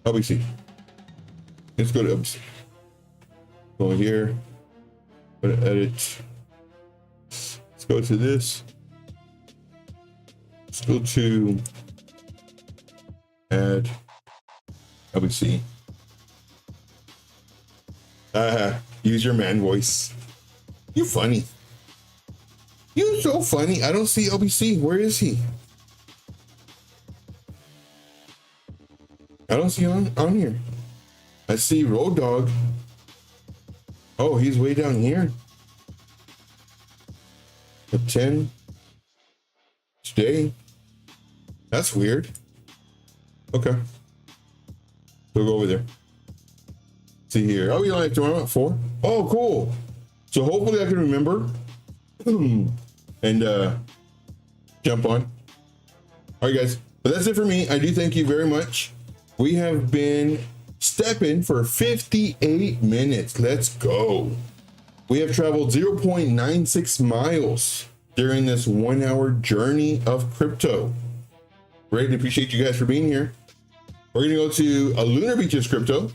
LBC. Let's go to LBC. Go here. Go to edit. Let's go to this. Let's go to add LBC. Use your man voice. You funny. You so funny. I don't see LBC. Where is he? I don't see on here. I see Road Dog. Oh, he's way down here. At 10 today. That's weird. Okay. We'll go over there. See here. Oh, you like tomorrow at 4? Oh, cool. So hopefully I can remember and jump on. All right, guys. But that's it for me. I do thank you very much. We have been stepping for 58 minutes. Let's go. We have traveled 0.96 miles during this 1 hour journey of crypto. Greatly appreciate you guys for being here. We're going to go to a Lunar Beaches crypto.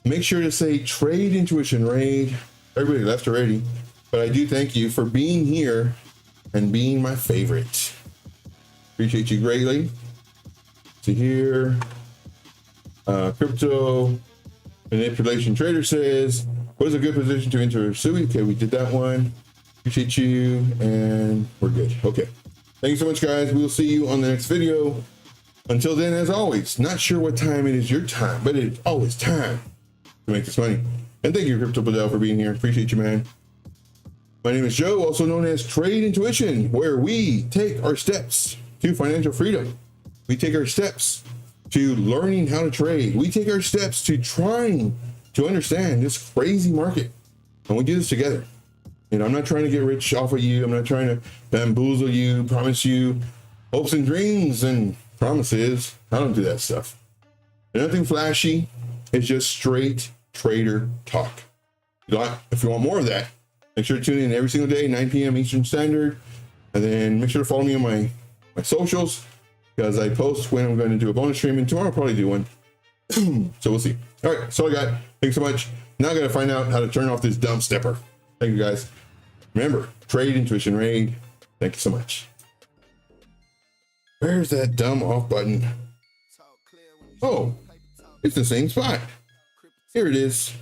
Make sure to say trade intuition raid. Everybody left already, but I do thank you for being here and being my favorite. Appreciate you greatly. See here, crypto manipulation trader says, what is a good position to enter Sui? Okay, we did that one. Appreciate you, and we're good. Okay, thank you so much, guys. We'll see you on the next video. Until then, as always, not sure what time it is your time, but it's always time to make this money. And thank you, Crypto Padel, for being here. Appreciate you, man. My name is Joe, also known as Trade Intuition, where we take our steps to financial freedom. We take our steps to learning how to trade. We take our steps to trying to understand this crazy market. And we do this together. You know, I'm not trying to get rich off of you. I'm not trying to bamboozle you, promise you hopes and dreams and promises. I don't do that stuff. Nothing flashy. It's just straight trader talk. If you want more of that, make sure to tune in every single day, 9 p.m. Eastern Standard. And then make sure to follow me on my socials, because I post when I'm going to do a bonus stream, and tomorrow I'll probably do one. So we'll see. All right, that's all I got. Thanks so much. Now I got to find out how to turn off this dumb stepper. Thank you, guys. Remember, trade intuition raid. Thank you so much. Where's that dumb off button? Oh, it's the same spot. Here it is.